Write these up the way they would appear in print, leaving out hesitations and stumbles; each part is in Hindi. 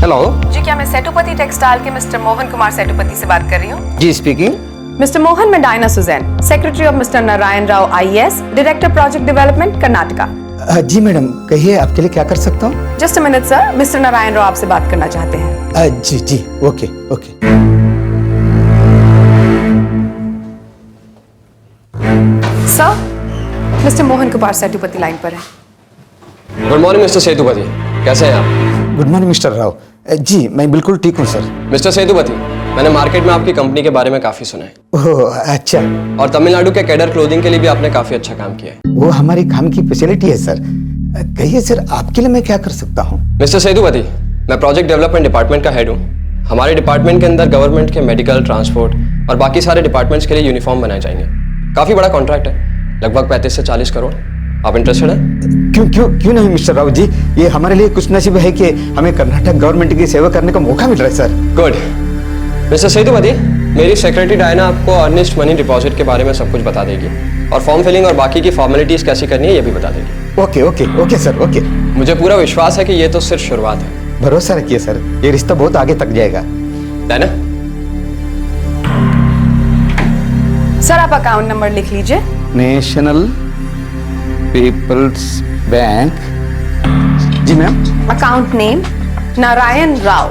हेलो। जी, क्या मैं सेठुपति टेक्सटाइल के मिस्टर मोहन कुमार सेठुपति से बात कर रही हूँ? जी स्पीकिंग। मिस्टर मोहन, मैं Diana Suzanne, secretary of mister Narayan Rao IAS, director project development Karnataka. जी मैडम, कहिए आपके लिए क्या कर सकता हूँ? Just a minute sir, mister Narayan Rao आपसे बात करना चाहते हैं। जी जी, okay okay. Sir, mister Mohan Kumar Sethupathi line पर है। गुड मॉर्निंग मिस्टर सेतुपति, कैसे हैं आप? Good morning mister Rao. जी मैं बिल्कुल ठीक हूँ सर। मिस्टर सेतुपति, मैंने मार्केट में आपकी कंपनी के बारे में काफी सुना है। ओह अच्छा। और तमिलनाडु के कैडर क्लोथिंग के लिए भी आपने काफी अच्छा काम किया है। वो हमारी काम की फैसिलिटी है सर। कहिए सर, आपके लिए मैं क्या कर सकता हूँ? मिस्टर सेतुपति, मैं प्रोजेक्ट डेवलपमेंट डिपार्टमेंट का हेड हूँ। हमारे डिपार्टमेंट के अंदर गवर्नमेंट के मेडिकल, ट्रांसपोर्ट और बाकी सारे डिपार्टमेंट्स के लिए यूनिफॉर्म बनाए जाएंगे। काफी बड़ा कॉन्ट्रैक्ट है, लगभग 35 से 40 करोड़। आप इंटरेस्टेड हैं? क्यों क्यों क्यों नहीं मिस्टर राव जी, ये हमारे लिए कुछ नसीब है कि हमें कर्नाटक गवर्नमेंट की सेवा करने का मौका मिल रहा है सर। गुड। मिस्टर सेतुपति, मेरी सेक्रेटरी डायना आपको अर्नेस्ट मनी डिपॉजिट के बारे में सब कुछ बता देगी और फॉर्म फिलिंग और बाकी की फॉर्मेलिटीज कैसी करनी है ये भी बता देगी। Okay okay okay sir, okay. मुझे पूरा विश्वास है कि ये तो सिर्फ शुरुआत है। भरोसा रखिए सर, ये रिश्ता बहुत आगे तक जाएगा। डायना, सर आप अकाउंट नंबर लिख लीजिए। National people's bank. जी ma'am. Account name Narayan Rao,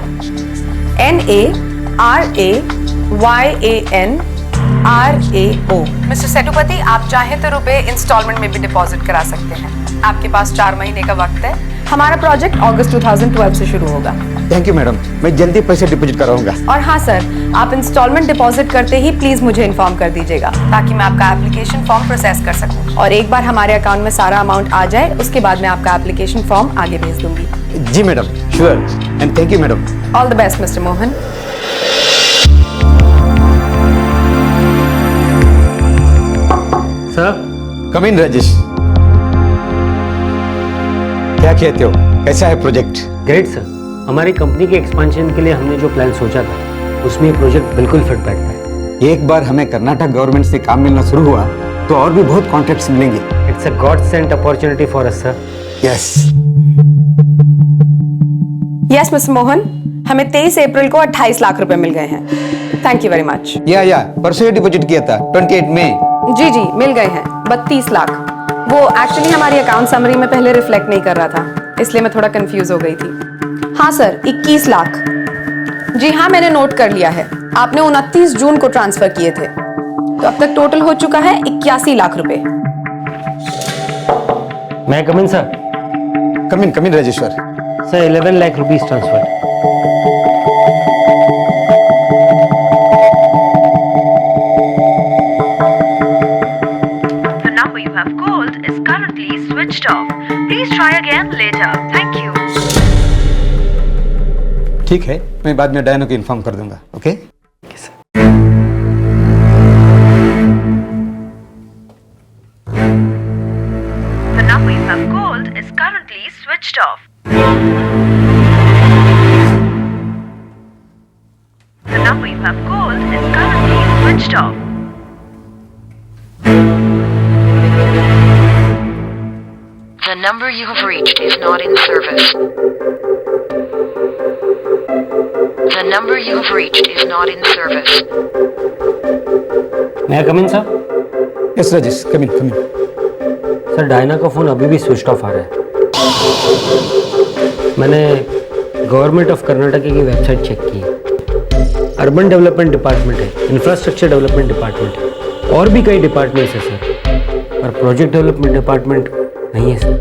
NARAYANRAO। Mister Sethupathi, आप चाहें तो रुपए इंस्टॉलमेंट में भी डिपॉजिट करा सकते हैं। आपके पास 4 महीने का वक्त है। हमारा प्रोजेक्ट अगस्त 2012 से शुरू होगा। थैंक यू मैडम, मैं जल्दी पैसे डिपॉजिट कराऊंगा। और हाँ सर, आप इंस्टॉलमेंट डिपॉजिट करते ही प्लीज मुझे इन्फॉर्म कर दीजिएगा ताकि मैं आपका एप्लीकेशन फॉर्म प्रोसेस कर सकूं। और एक बार हमारे अकाउंट में सारा अमाउंट आ जाए उसके बाद मैं आपका एप्लीकेशन फॉर्म आगे भेज दूंगी। जी madam, sure, and thank you madam. All the best mister Mohan. Sir, come in Rajesh. क्या कहते हो, कैसा है प्रोजेक्ट? Great sir. हमारी कंपनी के एक्सपेंशन के लिए हमने जो प्लान सोचा था उसमें ये प्रोजेक्ट बिल्कुल फिट बैठता है। एक बार हमें कर्नाटक गवर्नमेंट से काम मिलना शुरू हुआ तो और भी बहुत कॉन्ट्रैक्ट्स मिलेंगे। It's a God sent opportunity for us sir. Yes. Yes mister Mohan, हमें 23 अप्रैल को 28 लाख रुपए मिल गए हैं। Thank you very much. या परसों डिपॉजिट किया था 28 मई। जी जी, मिल गए हैं 32 लाख। वो एक्चुअली हमारी अकाउंट समरी में पहले रिफ्लेक्ट नहीं कर रहा था, इसलिए मैं थोड़ा कंफ्यूज हो गई थी। हाँ सर, 21 लाख। जी हाँ, मैंने नोट कर लिया है। आपने 29 जून को ट्रांसफर किए थे, तो अब तक टोटल हो चुका है 81 लाख रुपए। मैं come in sir. Come in Rajeshwar. Sir 11 lakh rupees transfer. The number you have called is currently switched off. Please try again later. Thank you. ठीक है, मैं बाद में डायनो को इन्फॉर्म कर दूंगा। Okay? The number you have called is currently switched off. The number you have called is currently switched off. The number you have reached is not in service. The number you have reached is not in service. मैं come in sir. Yes Rajesh, come in. Sir Diana का फोन अभी भी स्विच ऑफ आ रहा है। मैंने गवर्नमेंट ऑफ कर्नाटक की वेबसाइट चेक की। अर्बन डेवलपमेंट डिपार्टमेंट है, इंफ्रास्ट्रक्चर डेवलपमेंट डिपार्टमेंट है और भी कई डिपार्टमेंट्स है सर, पर प्रोजेक्ट डेवलपमेंट डिपार्टमेंट नहीं है सर।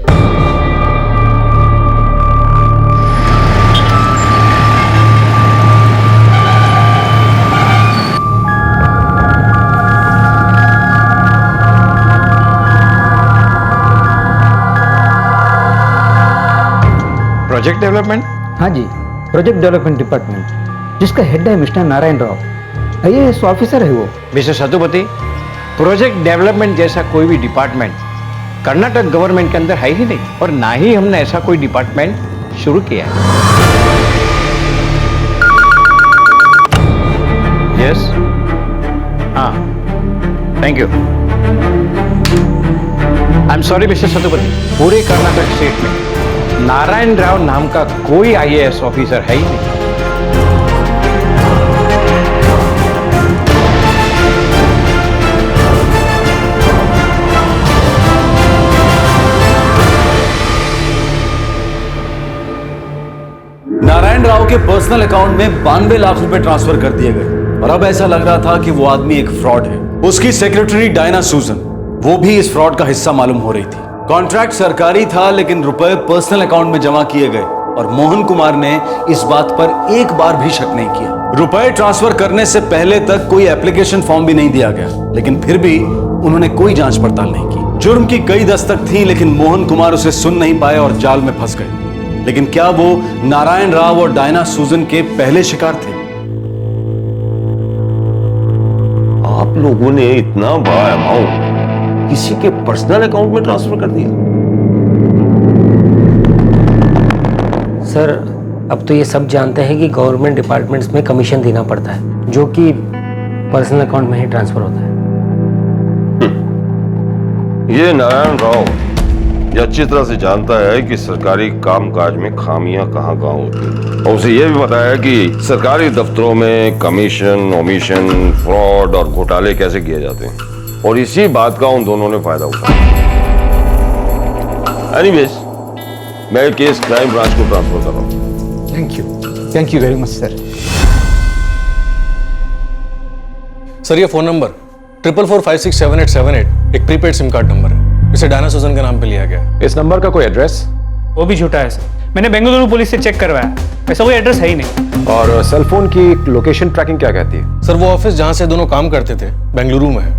Project development? हाँ जी, प्रोजेक्ट डेवलपमेंट डिपार्टमेंट, जिसका हेड है mister Narayan Rao. IAS officer है वो। मिस्टर सेतुपति, प्रोजेक्ट डेवलपमेंट जैसा कोई भी डिपार्टमेंट कर्नाटक गवर्नमेंट के अंदर है ही नहीं, और ना ही हमने ऐसा कोई डिपार्टमेंट शुरू किया है। यस, हाँ, thank you. I am sorry mister Sethupathi, पूरे कर्नाटक स्टेट में नारायण राव नाम का कोई आईएएस ऑफिसर है ही नहीं। नारायण राव के पर्सनल अकाउंट में 92 लाख रुपए ट्रांसफर कर दिए गए और अब ऐसा लग रहा था कि वो आदमी एक फ्रॉड है। उसकी सेक्रेटरी डायना सूजन, वो भी इस फ्रॉड का हिस्सा मालूम हो रही थी। कॉन्ट्रैक्ट सरकारी था लेकिन रुपए पर्सनल अकाउंट में जमा किए गए और मोहन कुमार ने इस बात पर एक बार भी शक नहीं किया। रुपए ट्रांसफर करने से पहले तक कोई एप्लीकेशन फॉर्म भी नहीं दिया गया, लेकिन फिर भी उन्होंने कोई जांच पड़ताल नहीं की। जुर्म की कई दस्तक थी लेकिन मोहन कुमार उसे सुन नहीं पाए और जाल में फंस गए। लेकिन क्या वो नारायण राव और डायना सूजन के पहले शिकार थे? आप लोगों ने इतना बड़ा अमाउंट किसी के पर्सनल अकाउंट में ट्रांसफर कर दिया? सर अब तो ये सब जानते हैं कि गवर्नमेंट डिपार्टमेंट्स में कमीशन देना पड़ता है, जो कि पर्सनल अकाउंट में ही ट्रांसफर होता है। ये नारायण राव ये अच्छी तरह से जानता है कि सरकारी कामकाज में खामियां कहां होती हैं और उसे यह भी पता है कि सरकारी दफ्तरों में कमीशन, ओमिशन, फ्रॉड और घोटाले कैसे किए जाते हैं और इसी बात का उन दोनों ने फायदा उठाया। एनीवेज, मैं केस क्राइम ब्रांच को ट्रांसफर कर रहा हूं। Thank you very much sir. Sir ये फ़ोन नंबर 44467878 एक प्रीपेड सिम कार्ड नंबर है। इसे डायना सूजन के नाम पे लिया गया। इस नंबर का कोई एड्रेस? वो भी झूठा है सर। मैंने बेंगलुरु पुलिस से चेक करवाया, ऐसा कोई एड्रेस है ही नहीं। और सेल फोन की लोकेशन ट्रैकिंग क्या कहती है? सर वो ऑफिस जहां से दोनों काम करते थे बेंगलुरु में है।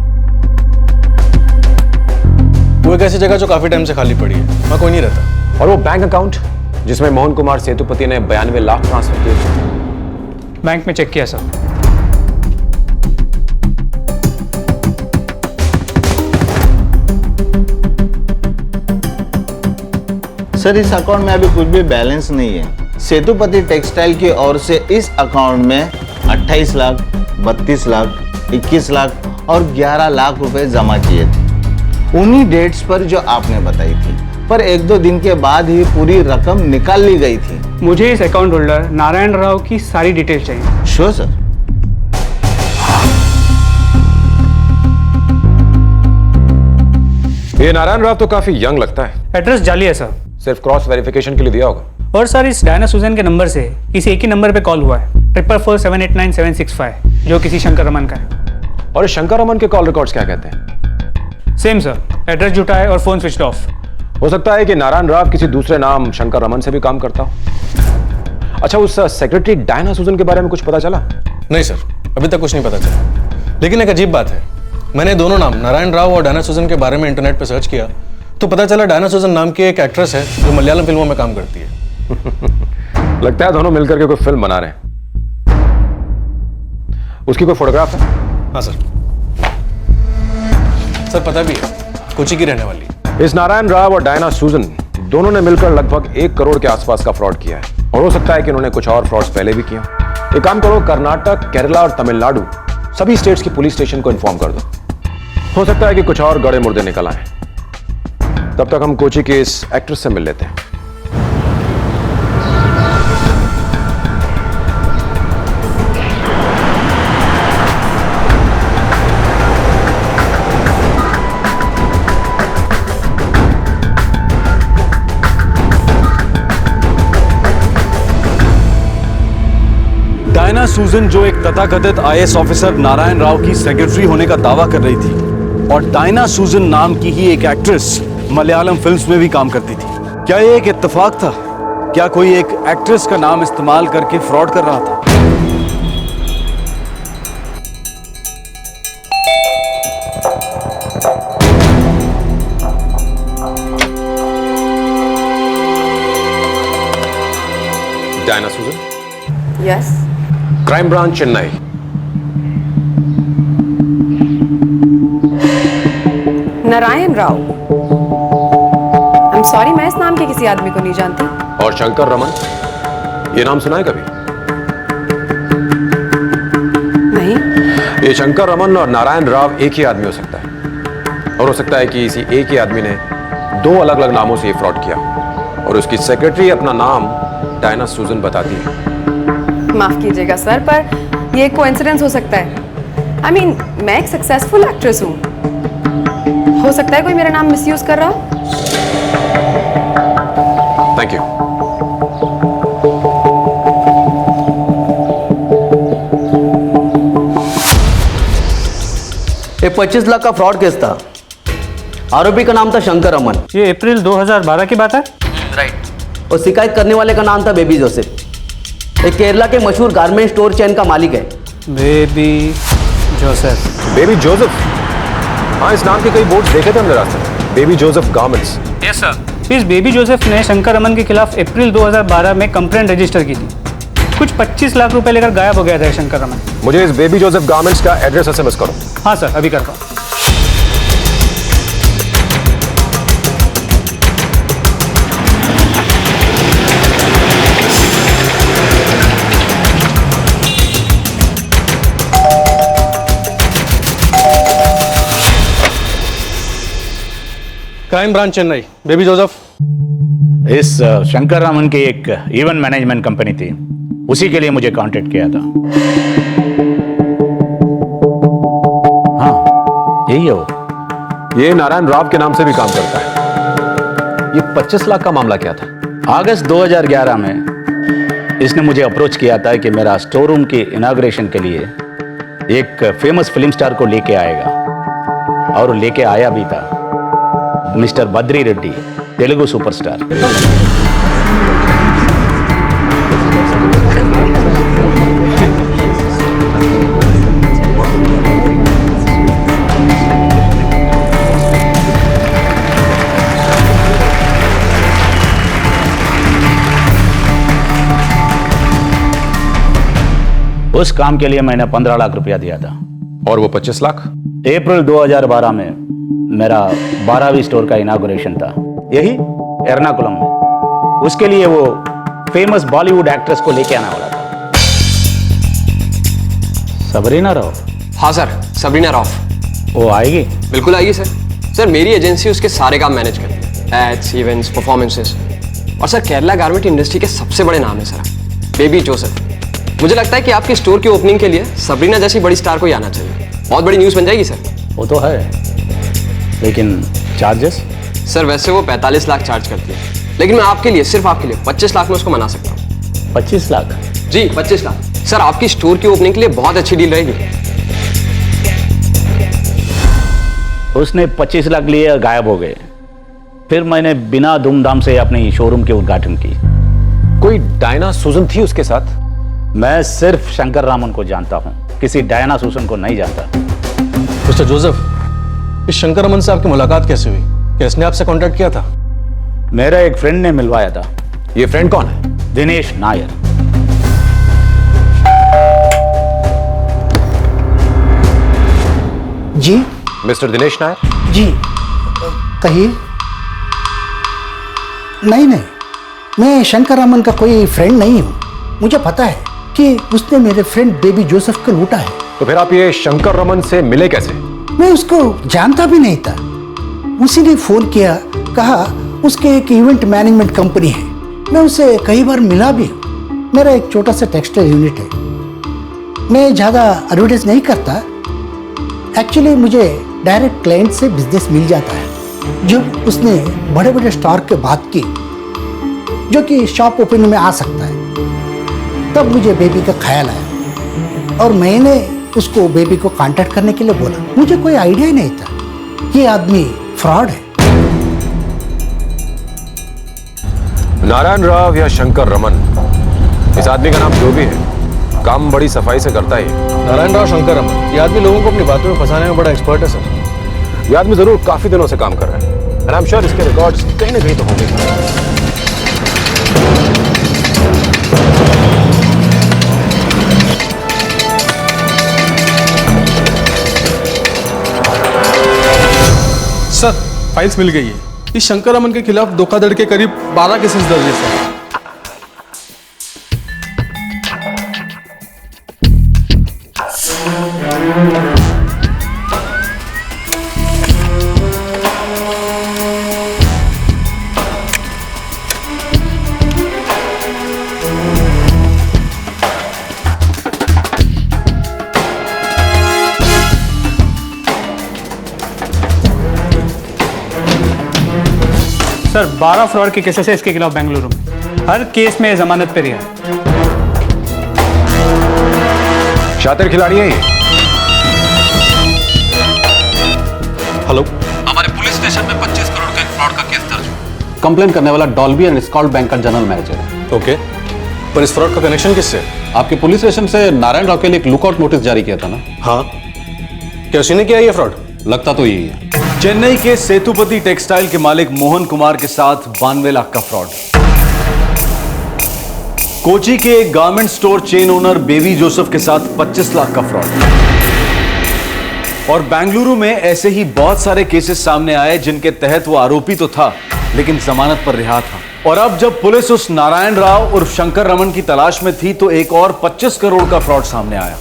वो एक ऐसी जगह जो काफी टाइम से खाली पड़ी है, वहां कोई नहीं रहता। और वो बैंक अकाउंट जिसमें मोहन कुमार सेतुपति ने 92 लाख ट्रांसफर किए? बैंक में चेक किया सर। सर इस अकाउंट में अभी कुछ भी बैलेंस नहीं है। सेतुपति टेक्सटाइल की ओर से इस अकाउंट में 28 लाख, 32 लाख, 21 लाख और 11 लाख रुपए जमा किए थे उन्हीं डेट्स पर जो आपने बताई थी, पर 1-2 दिन के बाद ही पूरी रकम निकाल ली गई थी। मुझे इस अकाउंट होल्डर नारायण राव की सारी डिटेल चाहिए। Sure sir. ये नारायण राव तो काफी यंग लगता है। एड्रेस जाली है सर। सिर्फ क्रॉस वेरिफिकेशन के लिए दिया होगा। और सर इस डायना सूजन के नंबर से किसी एक ही नंबर पे कॉल हुआ है, 444789765, जो किसी शंकर रमन का है। और शंकर रमन के कॉल रिकॉर्ड्स क्या कहते हैं? सेम सर, एड्रेस झूठा है और फोन स्विच ऑफ। हो सकता है कि नारायण राव किसी दूसरे नाम शंकर रमन से भी काम करता हो। अच्छा, उस सेक्रेटरी डायना सूजन के बारे में कुछ पता चला? नहीं सर, अभी तक कुछ नहीं पता चला। लेकिन एक अजीब बात है, मैंने दोनों नाम नारायण राव और डायना सूजन के बारे में इंटरनेट पर सर्च किया तो पता चला डायना सूजन नाम की एक एक्ट्रेस है जो मलयालम फिल्मों में काम करती है। लगता है दोनों मिलकर के कोई फिल्म बना रहे हैं। उसकी कोई फोटोग्राफ है? हाँ सर। सर पता भी है, कोची की रहने वाली। इस नारायण राव और डायना सूजन दोनों ने मिलकर लगभग 1 करोड़ के आसपास का फ्रॉड किया है और हो सकता है कि उन्होंने कुछ और फ्रॉड्स पहले भी किया। एक काम करो, कर्नाटक, केरला और तमिलनाडु सभी स्टेट्स की पुलिस स्टेशन को इन्फॉर्म कर दो। हो सकता है कि कुछ और गड़े मुर्दे निकल आए। तब तक हम कोची के इस एक्ट्रेस से मिल लेते हैं। डायना सूजन जो एक तथाकथित आईएएस ऑफिसर नारायण राव की सेक्रेटरी होने का दावा कर रही थी और डायना सूजन नाम की ही एक एक्ट्रेस मलयालम फिल्म्स में भी काम करती थी। क्या ये एक इत्तेफाक था? क्या कोई एक एक्ट्रेस का नाम इस्तेमाल करके फ्रॉड कर रहा था? डायना सूजन? Yes. Crime branch Chennai. Narayan Rao? I am sorry, मैं इस नाम के किसी आदमी को नहीं जानती। और शंकर रमन, ये नाम सुना है कभी? नहीं। ये शंकर रमन और नारायण राव एक ही आदमी हो सकता है और हो सकता है कि इसी एक ही आदमी ने 2 अलग अलग नामों से ये फ्रॉड किया। और उसकी सेक्रेटरी अपना नाम डायना सूजन बताती है। माफ कीजिएगा सर, पर ये कोइंसिडेंस हो सकता है। आई मीन, मैं एक सक्सेसफुल एक्ट्रेस हूँ, हो सकता है कोई मेरा नाम मिसयूज कर रहा हो। Thank you. ये 25 लाख का फ्रॉड केस था। आरोपी का नाम था शंकर रमन। ये अप्रैल 2012 की बात है? राइट। और शिकायत करने वाले का नाम था बेबी जोसेफ। एक केरला के मशहूर गारमेंट स्टोर चेन का मालिक है। Baby Joseph. Baby Joseph? हाँ, इस नाम के कई बोर्ड देखे थे हमने रास्ते में। Baby Joseph garments. Yes sir. इस बेबी जोसेफ ने शंकर रमन के खिलाफ अप्रैल 2012 में कंप्लेंट रजिस्टर की थी। कुछ 25 लाख रुपए लेकर गायब हो गया था शंकर रमन। मुझे इस बेबी जोसेफ गारमेंट्स का एड्रेस एसएमएस करो। हाँ सर, अभी करता हूँ। Crime branch Chennai. Baby Joseph. इस शंकर रामन की एक इवेंट मैनेजमेंट कंपनी थी, उसी के लिए मुझे कांटेक्ट किया था। हाँ, यही है वो। ये नारायण राव के नाम से भी काम करता है। ये 25 लाख का मामला क्या था? अगस्त 2011 में इसने मुझे अप्रोच किया था कि मेरा स्टोर रूम की इनॉग्रेशन के लिए एक फेमस फिल्म स्टार को लेके आएगा, और लेके आया भी था। Mister Badri Reddy, Telugu superstar. उस काम के लिए मैंने 15 लाख रुपया दिया था। और वो 25 लाख? अप्रैल 2012 में मेरा 12वीं स्टोर का इनॉग्रेशन था, यही एर्नाकुलम में। उसके लिए वो फेमस बॉलीवुड एक्ट्रेस को लेके आने वाला था। सबरीना राव? हाँ सर, सबरीना राव। वो आएगी? बिल्कुल आएगी सर। सर, मेरी एजेंसी उसके सारे काम मैनेज करती है, एड्स, इवेंट्स, परफॉर्मेंसेस। और सर, केरला गारमेंट इंडस्ट्री के सबसे बड़े नाम है सर बेबी जोसेफ। मुझे लगता है कि आपकी स्टोर की ओपनिंग के लिए सबरीना जैसी बड़ी स्टार को ही आना चाहिए। बहुत बड़ी न्यूज़ बन जाएगी सर। वो तो है, लेकिन चार्जेस? सर, वैसे वो 45 लाख चार्ज करती है, लेकिन मैं आपके लिए, सिर्फ आपके लिए 25 लाख में उसको मना सकता हूँ। 25 लाख? जी, 25 लाख। सर, आपकी स्टोर की ओपनिंग के लिए बहुत अच्छी डील रहेगी। उसने 25 लाख लिए, गायब हो गए। फिर मैंने बिना धूमधाम से अपनी शोरूम के उद्घाटन की। कोई डायना सूजन थी उसके साथ? मैं सिर्फ शंकर रामन को जानता हूं, किसी डायना सूजन को नहीं जानता। मिस्टर जोसेफ, इस शंकर रमन से आपकी मुलाकात कैसे हुई? किसने आपसे कांटेक्ट किया था? मेरा एक फ्रेंड ने मिलवाया था। ये फ्रेंड कौन है? दिनेश नायर। जी मिस्टर दिनेश नायर? जी, कहिए। नहीं, मैं शंकर रामन का कोई फ्रेंड नहीं हूँ। मुझे पता है कि उसने मेरे फ्रेंड बेबी जोसेफ को लूटा है। तो फिर आप ये शंकर रमन से मिले कैसे? मैं उसको जानता भी नहीं था। उसी ने फोन किया, कहा उसके एक इवेंट मैनेजमेंट कंपनी है। मैं उसे कई बार मिला भी हूँ। मेरा एक छोटा सा टेक्सटाइल यूनिट है। मैं ज़्यादा एडवर्टाइज नहीं करता। एक्चुअली मुझे डायरेक्ट क्लाइंट से बिजनेस मिल जाता है। जब उसने बड़े बड़े स्टार की बात की जो कि शॉप ओपनिंग में आ सकता है, तब मुझे बेबी का ख्याल आया और मैंने उसको बेबी को कांटेक्ट करने के लिए बोला। मुझे कोई आइडिया ही नहीं था ये आदमी फ्रॉड है। नारायण राव या शंकर रमन, इस आदमी का नाम जो भी है, काम बड़ी सफाई से करता है। नारायण राव, शंकर रमन, ये आदमी लोगों को अपनी बातों में फंसाने में बड़ा एक्सपर्ट है सर। ये आदमी जरूर काफी दिनों से काम कर रहा है। एंड आई एम श्योर इसके रिकॉर्ड्स कहीं ना कहीं तो होंगे। सर, फाइल्स मिल गई है। इस शंकर रमन के खिलाफ धोखाधड़ी के करीब 12 केसेस दर्ज है सर। सर 12 फ्रॉड के केसेस है इसके खिलाफ बेंगलुरु में। हर केस में जमानत पे रिहा है। शातिर खिलाड़ी है ये। हेलो, हमारे पुलिस स्टेशन में 25 करोड़ का फ्रॉड का केस दर्ज हुआ। कंप्लेन करने वाला डॉल्बी एंड स्कॉल्ड बैंक का जनरल मैनेजर है। ओके, पर इस फ्रॉड का कनेक्शन किससे? आपके पुलिस स्टेशन से नारायण राव के लिए एक लुकआउट नोटिस जारी किया था ना? हाँ, क्या उसी ने किया ये फ्रॉड? लगता तो यही है। चेन्नई के सेतुपति टेक्सटाइल के मालिक मोहन कुमार के साथ 92 लाख का फ्रॉड। कोची के एक garment store chain owner baby Joseph के साथ 25 लाख का फ्रॉड। और बेंगलुरु में ऐसे ही बहुत सारे केसेस सामने आए जिनके तहत वो आरोपी तो था लेकिन जमानत पर रिहा था। और अब जब पुलिस उस नारायण राव उर्फ शंकर रमन की तलाश में थी तो एक और 25 करोड़ का फ्रॉड सामने आया।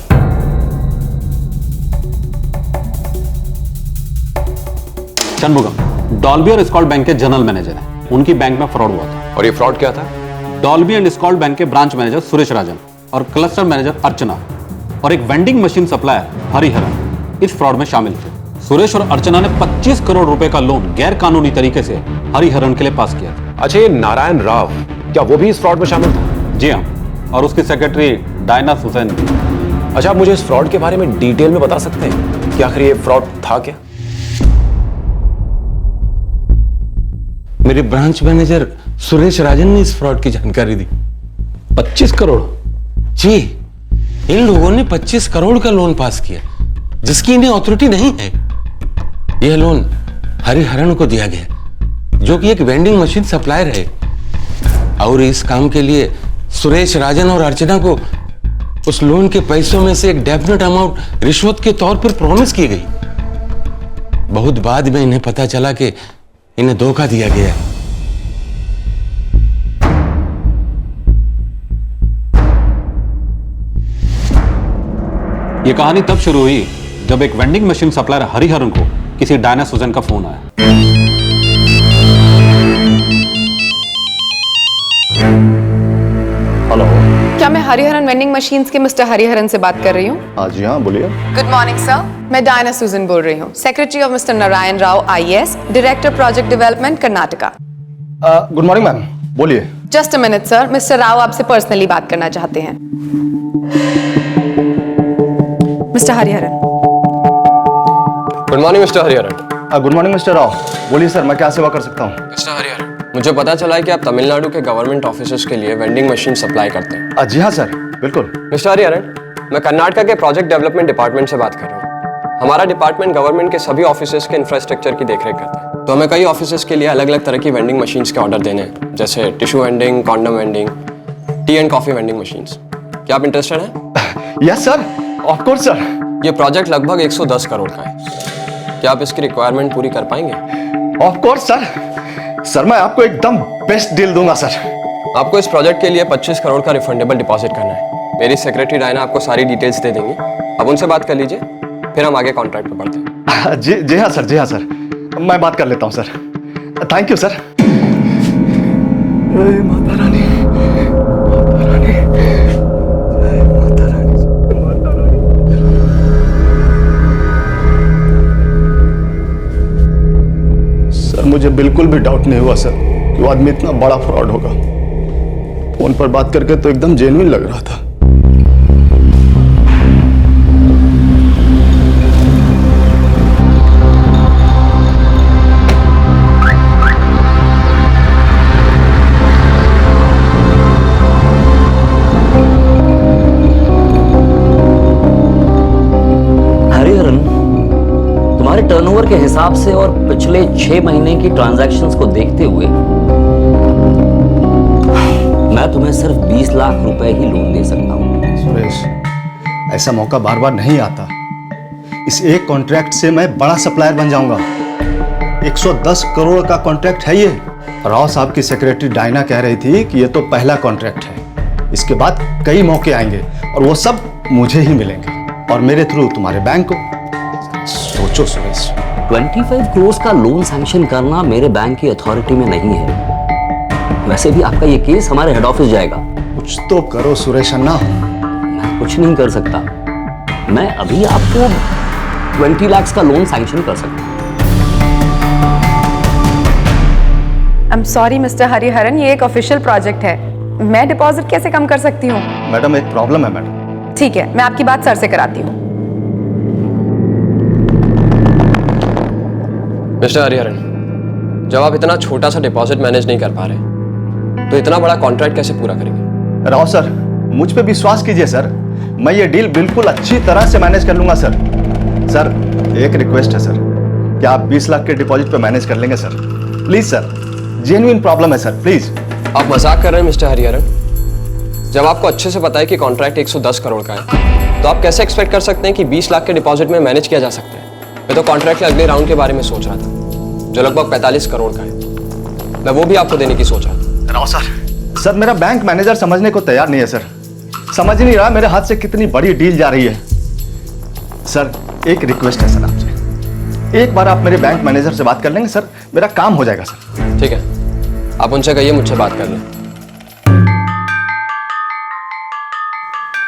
चंद्रमुगम डॉल्बी और स्कॉल्ड बैंक के जनरल मैनेजर हैं। उनकी बैंक में फ्रॉड हुआ था। और ये फ्रॉड क्या था? डॉल्बी एंड स्कॉल्ड बैंक के ब्रांच मैनेजर सुरेश राजन और क्लस्टर मैनेजर अर्चना और एक वेंडिंग मशीन सप्लायर हरिहरन इस फ्रॉड में शामिल थे। सुरेश और अर्चना ने 25 करोड़ रुपए का लोन गैर कानूनी तरीके से हरिहरन के लिए पास किया था। अच्छा, ये नारायण राव क्या वो भी इस फ्रॉड में शामिल था? जी हाँ, और उसकी सेक्रेटरी डायना सुजैन भी। अच्छा, आप मुझे इस फ्रॉड के बारे में डिटेल में बता सकते हैं कि आखिर ये फ्रॉड था क्या? मेरे ब्रांच मैनेजर सुरेश राजन ने इस फ्रॉड की जानकारी दी। 25 करोड़? जी, इन लोगों ने 25 करोड़ का लोन पास किया जिसकी इन्हें अथॉरिटी नहीं है। यह लोन हरिहरन को दिया गया जो कि एक वेंडिंग मशीन सप्लायर है और इस काम के लिए सुरेश राजन और अर्चना को उस लोन के पैसों में से एक डेफिनेट अमाउंट रिश्वत के तौर पर प्रॉमिस की गई। बहुत बाद में इन्हें पता चला कि इन्हें धोखा दिया गया। यह कहानी तब शुरू हुई जब एक वेंडिंग मशीन सप्लायर हरिहरन को किसी डायना सुजैन का फोन आया। हेलो, क्या मैं हरिहरन वेंडिंग मशीन्स के मिस्टर हरिहरन से बात कर रही हूँ? हाँ जी, हाँ बोलिए। गुड मॉर्निंग सर, मैं डायना सुजन बोल रही हूँ, secretary of mister Narayan Rao IAS, director project development Karnataka. Good morning ma'am, बोलिए। Just a minute sir, mister Rao आपसे पर्सनली बात करना चाहते हैं। Mister Hariharan. Good morning mister Hariharan. Good morning mister Rao, बोलिए सर, मैं क्या सेवा कर सकता हूँ? मिस्टर हरिहरन, मुझे पता चला है कि आप तमिलनाडु के गवर्नमेंट ऑफिसर्स के लिए वेंडिंग मशीन सप्लाई करते हैं। जी हाँ सर, बिल्कुल। मिस्टर हरिहरन, मैं कर्नाटका के प्रोजेक्ट डेवलपमेंट डिपार्टमेंट से बात कर रहा हूँ। हमारा डिपार्टमेंट गवर्नमेंट के सभी ऑफिसर्स के इंफ्रास्ट्रक्चर की देखरेख करता है, तो हमें कई ऑफिसर्स के लिए अलग अलग तरह की वेंडिंग मशीन्स के ऑर्डर देने हैं, जैसे tissue vending, condom vending, T and coffee vending machines. क्या आप इंटरेस्टेड हैं? Yes sir, of course sir. ये प्रोजेक्ट लगभग 110 करोड़ का है। क्या आप इसकी रिक्वायरमेंट पूरी कर पाएंगे? Of course sir. सर मैं आपको एकदम बेस्ट डील दूंगा सर। आपको इस प्रोजेक्ट के लिए 25 करोड़ का रिफंडेबल डिपॉजिट करना है। मेरी सेक्रेटरी डायना आपको सारी डिटेल्स दे देंगी, अब उनसे बात कर लीजिए, फिर हम आगे कॉन्ट्रैक्ट पे बढ़ते हैं। जी हाँ सर, जी हाँ सर, मैं बात कर लेता हूँ sir. Thank you sir. Mata Rani, Mata Rani, जय माता रानी, माता रानी। सर मुझे बिल्कुल भी डाउट नहीं हुआ सर कि वो आदमी इतना बड़ा फ्रॉड होगा। फोन पर बात करके तो एकदम जेन्युइन लग रहा था। तुम्हारे टर्नओवर के हिसाब से और पिछले 6 महीने की ट्रांजैक्शंस को देखते हुए मैं तुम्हें सिर्फ 20 लाख रुपए ही लोन दे सकता हूं। सुरेश, ऐसा मौका बार बार नहीं आता। इस एक कॉन्ट्रैक्ट से मैं बड़ा सप्लायर बन जाऊंगा। 110 करोड़ का कॉन्ट्रैक्ट है ये। राव साहब की सेक्रेटरी डायना कह रही थी कि ये तो पहला कॉन्ट्रैक्ट है, इसके बाद कई मौके आएंगे और वो सब मुझे ही मिलेंगे और मेरे थ्रू तुम्हारे बैंक को। सोचो सुरेश, 25 करोड़ का लोन सैंक्शन करना मेरे बैंक की अथॉरिटी में नहीं है। वैसे भी आपका ये केस हमारे हेड ऑफिस जाएगा। कुछ तो करो सुरेश अन्ना। मैं कुछ नहीं कर सकता। मैं अभी आपको 20 लाख का लोन सैंक्शन कर सकता हूं। I am sorry mister Hariharan, ये एक ऑफिशियल प्रोजेक्ट है, मैं डिपॉजिट कैसे कम कर सकती हूँ? मैडम एक प्रॉब्लम है मैडम। ठीक है, मैं आपकी बात सर से कराती हूँ। मिस्टर हरिहरन, जब आप इतना छोटा सा डिपॉजिट मैनेज नहीं कर पा रहे तो इतना बड़ा कॉन्ट्रैक्ट कैसे पूरा करेंगे? राव सर, मुझ पे विश्वास कीजिए सर, मैं ये डील बिल्कुल अच्छी तरह से मैनेज कर लूंगा सर। सर एक रिक्वेस्ट है सर, क्या आप 20 लाख के डिपॉजिट पे मैनेज कर लेंगे sir? Please sir, genuine problem है सर, प्लीज। आप मजाक कर रहे हैं मिस्टर हरिहरन? जब आपको अच्छे से पता है कि कॉन्ट्रैक्ट 110 करोड़ का है तो आप कैसे एक्सपेक्ट कर सकते हैं कि 20 लाख के डिपॉजिट में मैनेज किया जा सकता है? मैं तो कॉन्ट्रैक्ट के अगले राउंड के बारे में सोच रहा था जो लगभग 45 करोड़ का है, मैं वो भी आपको देने की सोच रहा था। राव सर, मेरा बैंक मैनेजर समझने को तैयार नहीं है सर, समझ नहीं रहा मेरे हाथ से कितनी बड़ी डील जा रही है। सर एक रिक्वेस्ट है सर आपसे, एक बार आप मेरे बैंक मैनेजर से बात कर लेंगे सर, मेरा काम हो जाएगा सर। ठीक है, आप उनसे कहिए मुझसे बात कर लें।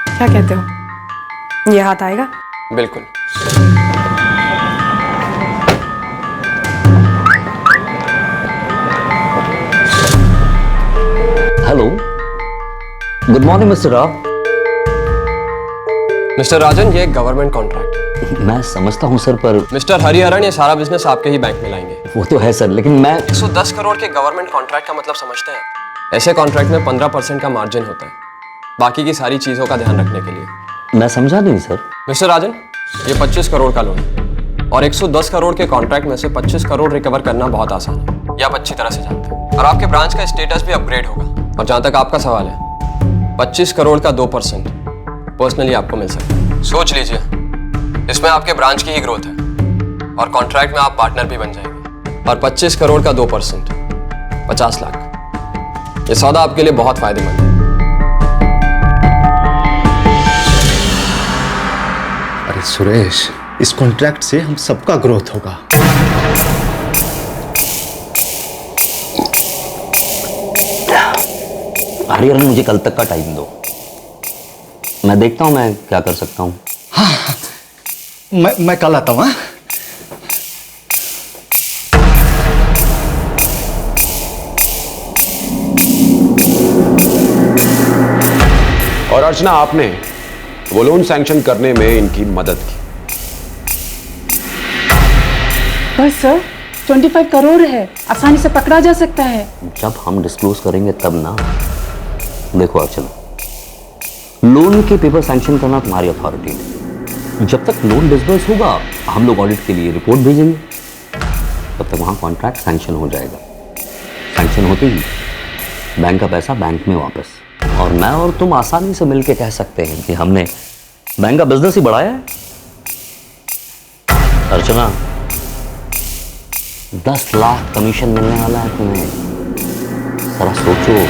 क्या कहते हो, ये हाथ आएगा? बिल्कुल। Hello, good morning mister Rao. Mister Rajan, ये एक गवर्नमेंट कॉन्ट्रैक्ट। मैं समझता हूं सर, पर मिस्टर हरिहरन, ये सारा बिजनेस आपके ही बैंक में लाएंगे। वो तो है सर, लेकिन मैं 110 करोड़ के गवर्नमेंट कॉन्ट्रैक्ट का मतलब समझते हैं? ऐसे कॉन्ट्रैक्ट में 15% का मार्जिन होता है, बाकी की सारी चीजों का ध्यान रखने के लिए। मैं समझा नहीं सर। मिस्टर राजन, ये 25 करोड़ का लोन है और 110 करोड़ के कॉन्ट्रैक्ट में से 25 करोड़ रिकवर करना बहुत आसान है, ये आप अच्छी तरह से जानते हैं। और आपके ब्रांच का स्टेटस भी अपग्रेड होगा। और जहां तक आपका सवाल है, 25 करोड़ का 2% पर्सनली आपको मिल सकता है। सोच लीजिए, इसमें आपके ब्रांच की ही ग्रोथ है और कॉन्ट्रैक्ट में आप पार्टनर भी बन जाएंगे। और 25 करोड़ का 2% 50 लाख, ये सौदा आपके लिए बहुत फायदेमंद है। अरे सुरेश, इस कॉन्ट्रैक्ट से हम सबका ग्रोथ होगा। हरिहरन, मुझे कल तक का टाइम दो, मैं देखता हूं मैं क्या कर सकता हूं। हाँ, मैं कल आता हूं। और अर्चना, आपने वो लोन सैंक्शन करने में इनकी मदद की। बस सर, 25 करोड़ है, आसानी से पकड़ा जा सकता है। जब हम डिस्क्लोज करेंगे तब ना। देखो अर्चना, लोन के पेपर सैंक्शन करना तुम्हारी अथॉरिटी है। जब तक लोन डिसबर्स होगा, हम लोग ऑडिट के लिए रिपोर्ट भेजेंगे, तब तक वहां कॉन्ट्रैक्ट सैंक्शन हो जाएगा। सैंक्शन होते ही बैंक का पैसा बैंक में वापस, और मैं और तुम आसानी से मिलके कह सकते हैं कि हमने बैंक का बिजनेस ही बढ़ाया है। अर्चना, 10 लाख कमीशन मिलने वाला है तुम्हें, जरा सोचो।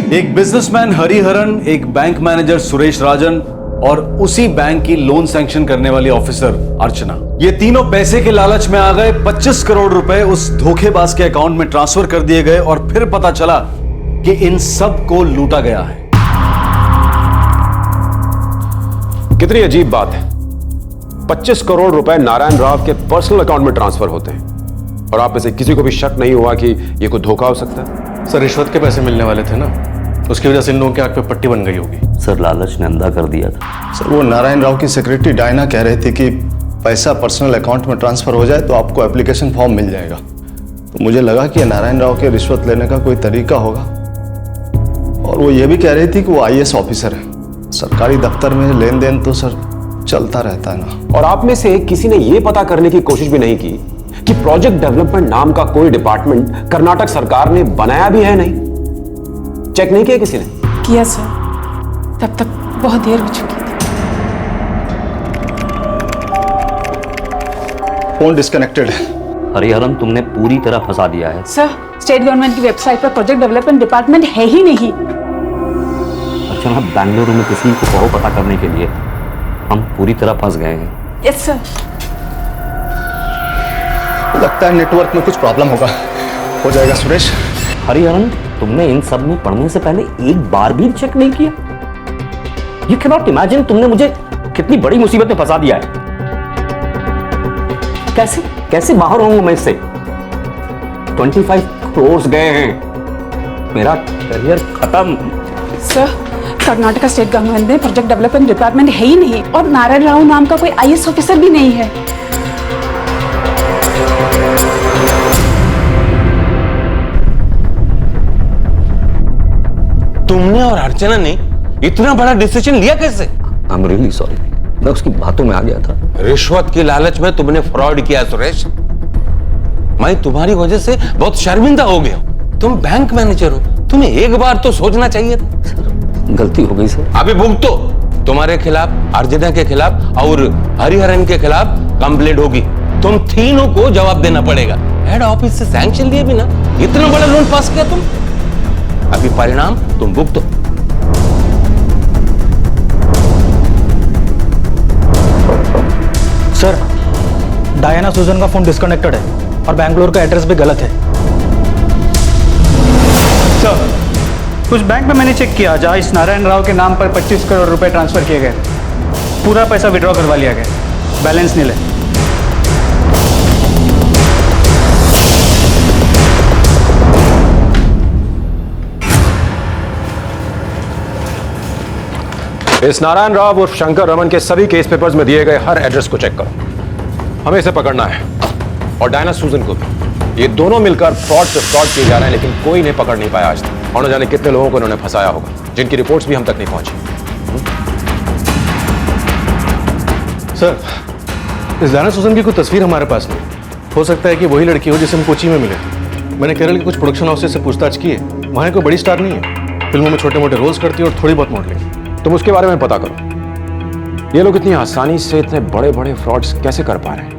एक बिजनेसमैन हरिहरन, एक बैंक मैनेजर सुरेश राजन और उसी बैंक की लोन सैंक्शन करने वाली ऑफिसर अर्चना, ये तीनों पैसे के लालच में आ गए। 25 करोड़ रुपए उस धोखेबाज के अकाउंट में ट्रांसफर कर दिए गए और फिर पता चला कि इन सब को लूटा गया है। कितनी अजीब बात है, 25 करोड़ रुपए नारायण राव के पर्सनल अकाउंट में ट्रांसफर होते हैं और आप में से किसी को भी शक नहीं हुआ कि यह कोई धोखा हो सकता है? सर, रिश्वत के पैसे मिलने वाले थे ना, उसकी वजह से इन लोगों के आंख पे पट्टी बन गई होगी। सर, लालच ने अंधा कर दिया था। सर, वो नारायण राव की सेक्रेटरी डायना कह रही थी कि पैसा पर्सनल अकाउंट में ट्रांसफर हो जाए तो आपको एप्लीकेशन फॉर्म मिल जाएगा। तो मुझे लगा कि नारायण राव के रिश्वत लेने का कोई तरीका होगा। और वो ये भी कह रही थी कि वो IAS ऑफिसर है। सरकारी दफ्तर में लेन देन तो सर चलता रहता है ना। और आप में से किसी ने यह पता करने की कोशिश भी नहीं की कि प्रोजेक्ट डेवलपमेंट नाम का कोई डिपार्टमेंट कर्नाटक सरकार ने बनाया भी है? नहीं चेक नहीं किया किसी ने? किया सर, तब तक बहुत देर हो चुकी थी। फोन डिस्कनेक्टेड है। हरिहरन, तुमने पूरी तरह फंसा दिया है। सर, स्टेट गवर्नमेंट की वेबसाइट पर प्रोजेक्ट डेवलपमेंट डिपार्टमेंट है ही नहीं। अच्छा, बेंगलुरु में किसी को कहो पता करने के लिए, हम पूरी तरह फंस गए हैं। Yes sir. लगता है नेटवर्क में कुछ प्रॉब्लम होगा। हो जाएगा सुरेश। हरिहरन, तुमने इन सब में पढ़ने से पहले एक बार भी चेक नहीं किया? यू कैन नॉट इमेजिन तुमने मुझे कितनी बड़ी मुसीबत में फंसा दिया है। कैसे कैसे बाहर होऊंगा मैं इससे? 25 करोड़ गए हैं, मेरा करियर खत्म। सर, कर्नाटका स्टेट गवर्नमेंट में प्रोजेक्ट डेवलपमेंट डिपार्टमेंट है ही नहीं और नारायण राव नाम का कोई आईएएस ऑफिसर भी नहीं है। तुमने और अर्चना ने इतना बड़ा डिसीजन लिया कैसे? आई एम रियली सॉरी, मैं उसकी बातों में आ गया था। रिश्वत की लालच में तुमने फ्रॉड किया सुरेश। मैं तुम्हारी वजह से बहुत शर्मिंदा हो गया। तुम बैंक मैनेजर हो, तुम्हें एक बार तो सोचना चाहिए था। गलती हो गई सर। अभी भुगतो। तुम्हारे खिलाफ, अर्चना के खिलाफ और हरिहरन के खिलाफ कंप्लेंट होगी। तुम तीनों को जवाब देना पड़ेगा। हेड ऑफिस से सैंक्शन लिए बिना इतना बड़ा लोन पास किया तुम। अभी परिणाम तुम भुगतो। सर, डायना सूजन का फोन डिस्कनेक्टेड है और बैंगलोर का एड्रेस भी गलत है। सर, कुछ बैंक में मैंने चेक किया जहां इस नारायण राव के नाम पर 25 करोड़ रुपए ट्रांसफर किए गए। पूरा पैसा विड्रॉ करवा लिया गया, बैलेंस नील है। इस नारायण राव उर्फ शंकर रमन के सभी केस पेपर्स में दिए गए हर एड्रेस को चेक करो। हमें इसे पकड़ना है और डायना सूजन को भी। ये दोनों मिलकर फ्रॉड से फ्रॉड किए जा रहे हैं, लेकिन कोई इन्हें पकड़ नहीं पाया आज तक। और न जाने कितने लोगों को इन्होंने फंसाया होगा, जिनकी रिपोर्ट्स भी हम तक नहीं पहुंची। सर, इस डायना सूजन की कोई तस्वीर हमारे पास नहीं। हो सकता है कि वही लड़की हो जिसे हम कोची में मिले। मैंने केरल के कुछ प्रोडक्शन हाउसेस से पूछताछ की है, वहाँ कोई बड़ी स्टार नहीं है। फिल्मों में छोटे मोटे रोल्स करती है और थोड़ी बहुत मॉडलिंग। तुम उसके बारे में पता करो। ये लोग इतनी आसानी से इतने बड़े बड़े फ्रॉड्स कैसे कर पा रहे हैं?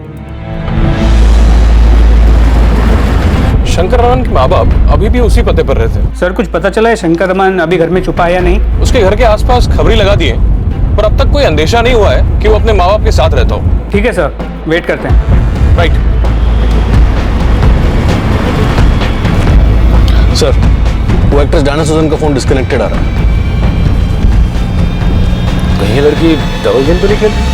शंकर रमन के माँ बाप अभी भी उसी पते पर रहते हैं। सर, कुछ पता चला है शंकर रमन अभी घर में छुपा है या नहीं? उसके घर के आसपास खबरें लगा दिए, पर अब तक कोई अंदेशा नहीं हुआ है कि वो अपने माँ बाप के साथ रहता हो। ठीक है सर, वेट करते हैं। राइट। सर, वो एक्ट्रेस डायना सूजन का फोन डिस्कनेक्टेड आ रहा है। कहीं लड़की डबल गेम तो नहीं खेलती?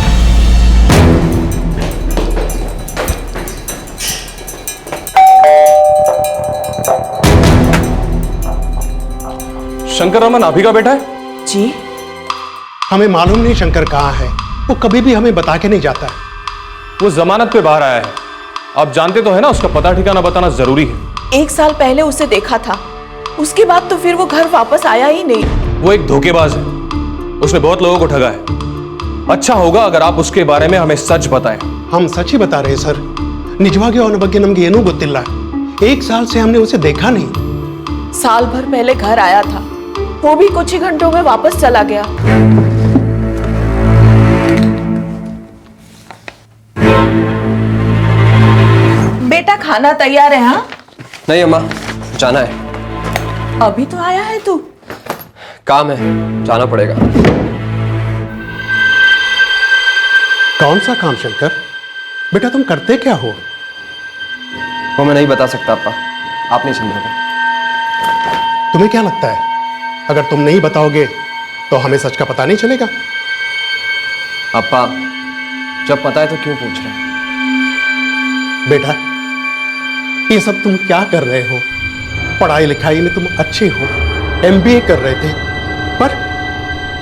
शंकर रमन आप ही का बेटा है? जी। हमें मालूम नहीं शंकर कहाँ है। वो कभी भी हमें बता के नहीं जाता है। वो जमानत पे बाहर आया है। आप जानते तो है ना, उसका पता ठिकाना बताना जरूरी है। 1 साल पहले उसे देखा था, उसके बाद तो फिर वो घर वापस आया ही नहीं। वो एक धोखेबाज है, उसने बहुत लोगों को ठगा है। अच्छा होगा अगर आप उसके बारे में हमें सच बताएं। हम सच ही बता रहे हैं सर। निजवागे और ಬಗ್ಗೆ ನಮಗೆ ಏನೂ ಗೊತ್ತಿಲ್ಲ। 1 साल से हमने उसे देखा नहीं। साल भर पहले घर आया था, वो भी कुछ ही घंटों में वापस चला गया। बेटा खाना तैयार है? हाँ नहीं अम्मा, जाना है। अभी तो आया है तू? काम है, जाना पड़ेगा। कौन सा काम शंकर? बेटा तुम करते क्या हो? वो मैं नहीं बता सकता अप्पा, आप नहीं समझोगे। तुम्हें क्या लगता है अगर तुम नहीं बताओगे तो हमें सच का पता नहीं चलेगा? अप्पा, जब पता है तो क्यों पूछ रहे हैं? बेटा ये सब तुम क्या कर रहे हो? पढ़ाई लिखाई में तुम अच्छे हो, MBA कर रहे थे, पर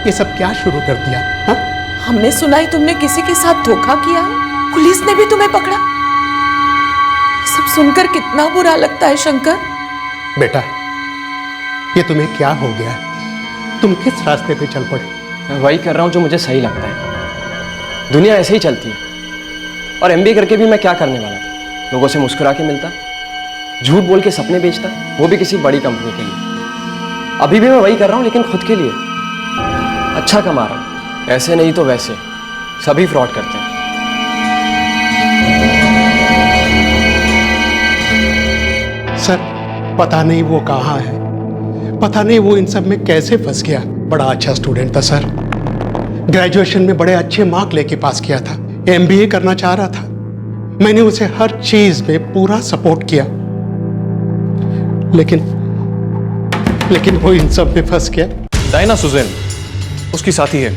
ये सब क्या शुरू कर दिया? हा? हमने सुना ही तुमने किसी के साथ धोखा किया है, पुलिस ने भी तुम्हें पकड़ा। सब सुनकर कितना बुरा लगता है शंकर। बेटा ये तुम्हें क्या हो गया? तुम किस रास्ते पे चल पड़े? मैं वही कर रहा हूं जो मुझे सही लगता है। दुनिया ऐसे ही चलती है। और MBA करके भी मैं क्या करने वाला था? लोगों से मुस्कुरा के मिलता, झूठ बोल के सपने बेचता, वो भी किसी बड़ी कंपनी के लिए। अभी भी मैं वही कर रहा हूं, लेकिन खुद के लिए। अच्छा कमा रहा हूं, ऐसे नहीं तो वैसे। सभी फ्रॉड करते हैं। सर पता नहीं वो कहाँ है, पता नहीं वो इन सब में कैसे फंस गया। बड़ा अच्छा स्टूडेंट था सर, ग्रेजुएशन में बड़े अच्छे मार्क लेके पास किया था, MBA करना चाह रहा था। मैंने उसे हर चीज में पूरा सपोर्ट किया, लेकिन वो इन सब में फंस गया। डायना सुजैन उसकी साथी है।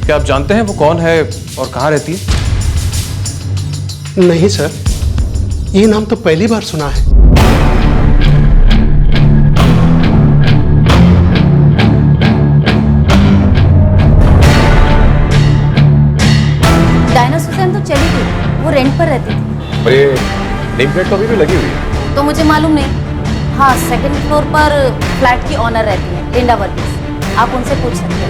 क्या आप जानते हैं वो कौन है और कहाँ रहती है? नहीं सर, ये नाम तो पहली बार सुना है। डायना सुजैन तो चली गई, वो रेंट पर रहती थी। और ये नेम प्लेट तो अभी भी लगी हुई है? तो मुझे मालूम नहीं। हाँ, सेकंड फ्लोर पर फ्लैट की ऑनर रहती है, लिंडा वर्गीस। आप उनसे पूछ सकते हैं।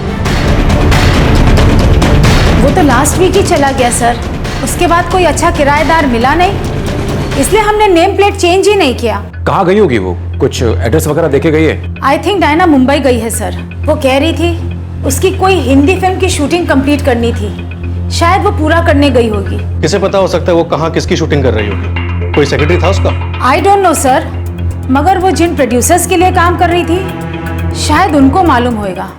वो तो लास्ट वीक ही चला गया सर। उसके बाद कोई अच्छा किराएदार मिला नहीं, इसलिए हमने नेम प्लेट चेंज ही नहीं किया। कहाँ गई होगी वो? कुछ एड्रेस वगैरह देके गई है? आई थिंक डायना मुंबई गई है सर। वो कह रही थी उसकी कोई हिंदी फिल्म की शूटिंग कंप्लीट करनी थी, शायद वो पूरा करने गई होगी। किसे पता हो सकता है वो कहाँ किसकी शूटिंग कर रही होगी? कोई सेक्रेटरी था उसका? आई डोंट नो सर, मगर वो जिन प्रोड्यूसर्स के लिए काम कर रही थी शायद उनको मालूम होगा।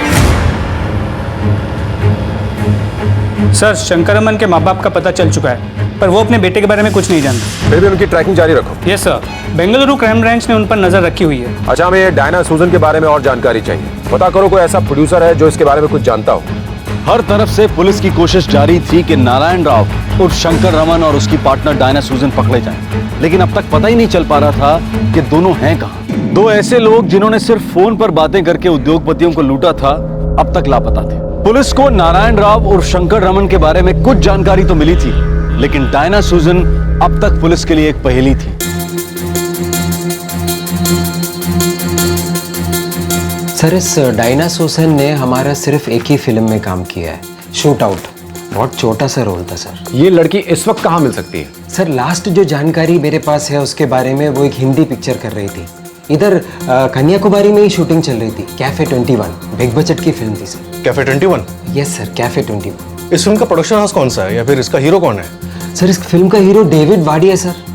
सर, शंकर रमन के माँ बाप का पता चल चुका है, पर वो अपने बेटे के बारे में कुछ नहीं जानते। फिर भी उनकी ट्रैकिंग जारी रखो। Yes sir, Bengaluru crime branch ने उन पर नजर रखी हुई है। अच्छा, हमें ये डायना सूजन के बारे में और जानकारी चाहिए। पता करो कोई ऐसा प्रोड्यूसर है जो इसके बारे में कुछ जानता हो। हर तरफ से पुलिस की कोशिश जारी थी कि नारायण राव उर्फ शंकर रमन और उसकी पार्टनर डायना सूजन पकड़े जाएं, लेकिन अब तक पता ही नहीं चल पा रहा था कि दोनों हैं कहां। दो ऐसे लोग जिन्होंने सिर्फ फोन पर बातें करके उद्योगपतियों को लूटा था, अब तक लापता थे। पुलिस को नारायण राव और शंकर रमन के बारे में कुछ जानकारी तो मिली थी, लेकिन डायना सूजन अब तक पुलिस के लिए एक पहेली थी। सर, इस डायना सूजन ने हमारा सिर्फ एक ही फिल्म में काम किया है, शूट आउट। बहुत छोटा सा रोल था सर। ये लड़की इस वक्त कहाँ मिल सकती है? सर, लास्ट जो जानकारी मेरे पास है उसके बारे में, वो एक हिंदी पिक्चर कर रही थी। इधर कन्याकुमारी में ही शूटिंग चल रही थी। कैफे 21 बिग बजट की फिल्म थी sir. Cafe 21? Yes sir, cafe 21। इस फिल्म का प्रोडक्शन हाउस कौन सा है या फिर इसका हीरो कौन है? सर, इस फिल्म का हीरो डेविड वाडी है सर।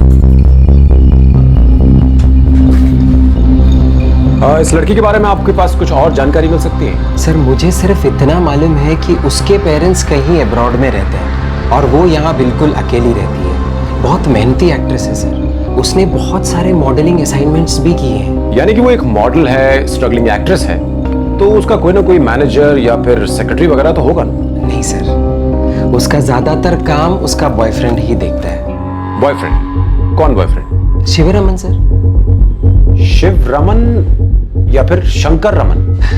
इस लड़की के बारे में आपके पास कुछ और जानकारी मिल सकती है? सर, मुझे सिर्फ इतना मालूम है कि उसके पेरेंट्स कहीं अब्रॉड में रहते हैं और वो यहाँ बिल्कुल अकेली रहती है। बहुत मेहनती एक्ट्रेस है सर। उसने बहुत सारे मॉडलिंग असाइनमेंट्स भी किए हैं। यानी कि वो एक मॉडल है, स्ट्रगलिंग एक्ट्रेस है, तो उसका कोई ना कोई मैनेजर या फिर सेक्रेटरी वगैरह तो होगा ना? नहीं सर, उसका ज्यादातर काम उसका बॉयफ्रेंड ही देखता है। बॉयफ्रेंड? कौन बॉयफ्रेंड? शिवरमन सर। शिवरमन या फिर शंकर रमन?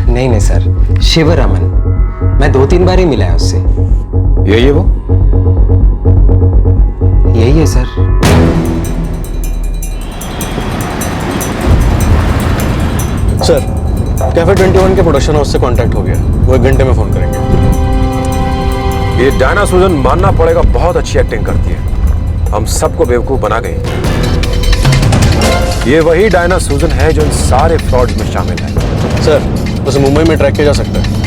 नहीं सर, शिवरमन। मैं 2-3 बार ही मिला है उससे। यही है वो? यही है सर। सर, कैफे 21 के प्रोडक्शन हाउस से कांटेक्ट हो गया, वो 1 घंटे में फोन करेंगे। ये डायना सूजन मानना पड़ेगा बहुत अच्छी एक्टिंग करती है। हम सबको बेवकूफ बना गई। ये वही डायना सूजन है जो इन सारे फ्रॉड्स में शामिल है। सर, उसे मुंबई में ट्रैक किया जा सकता है।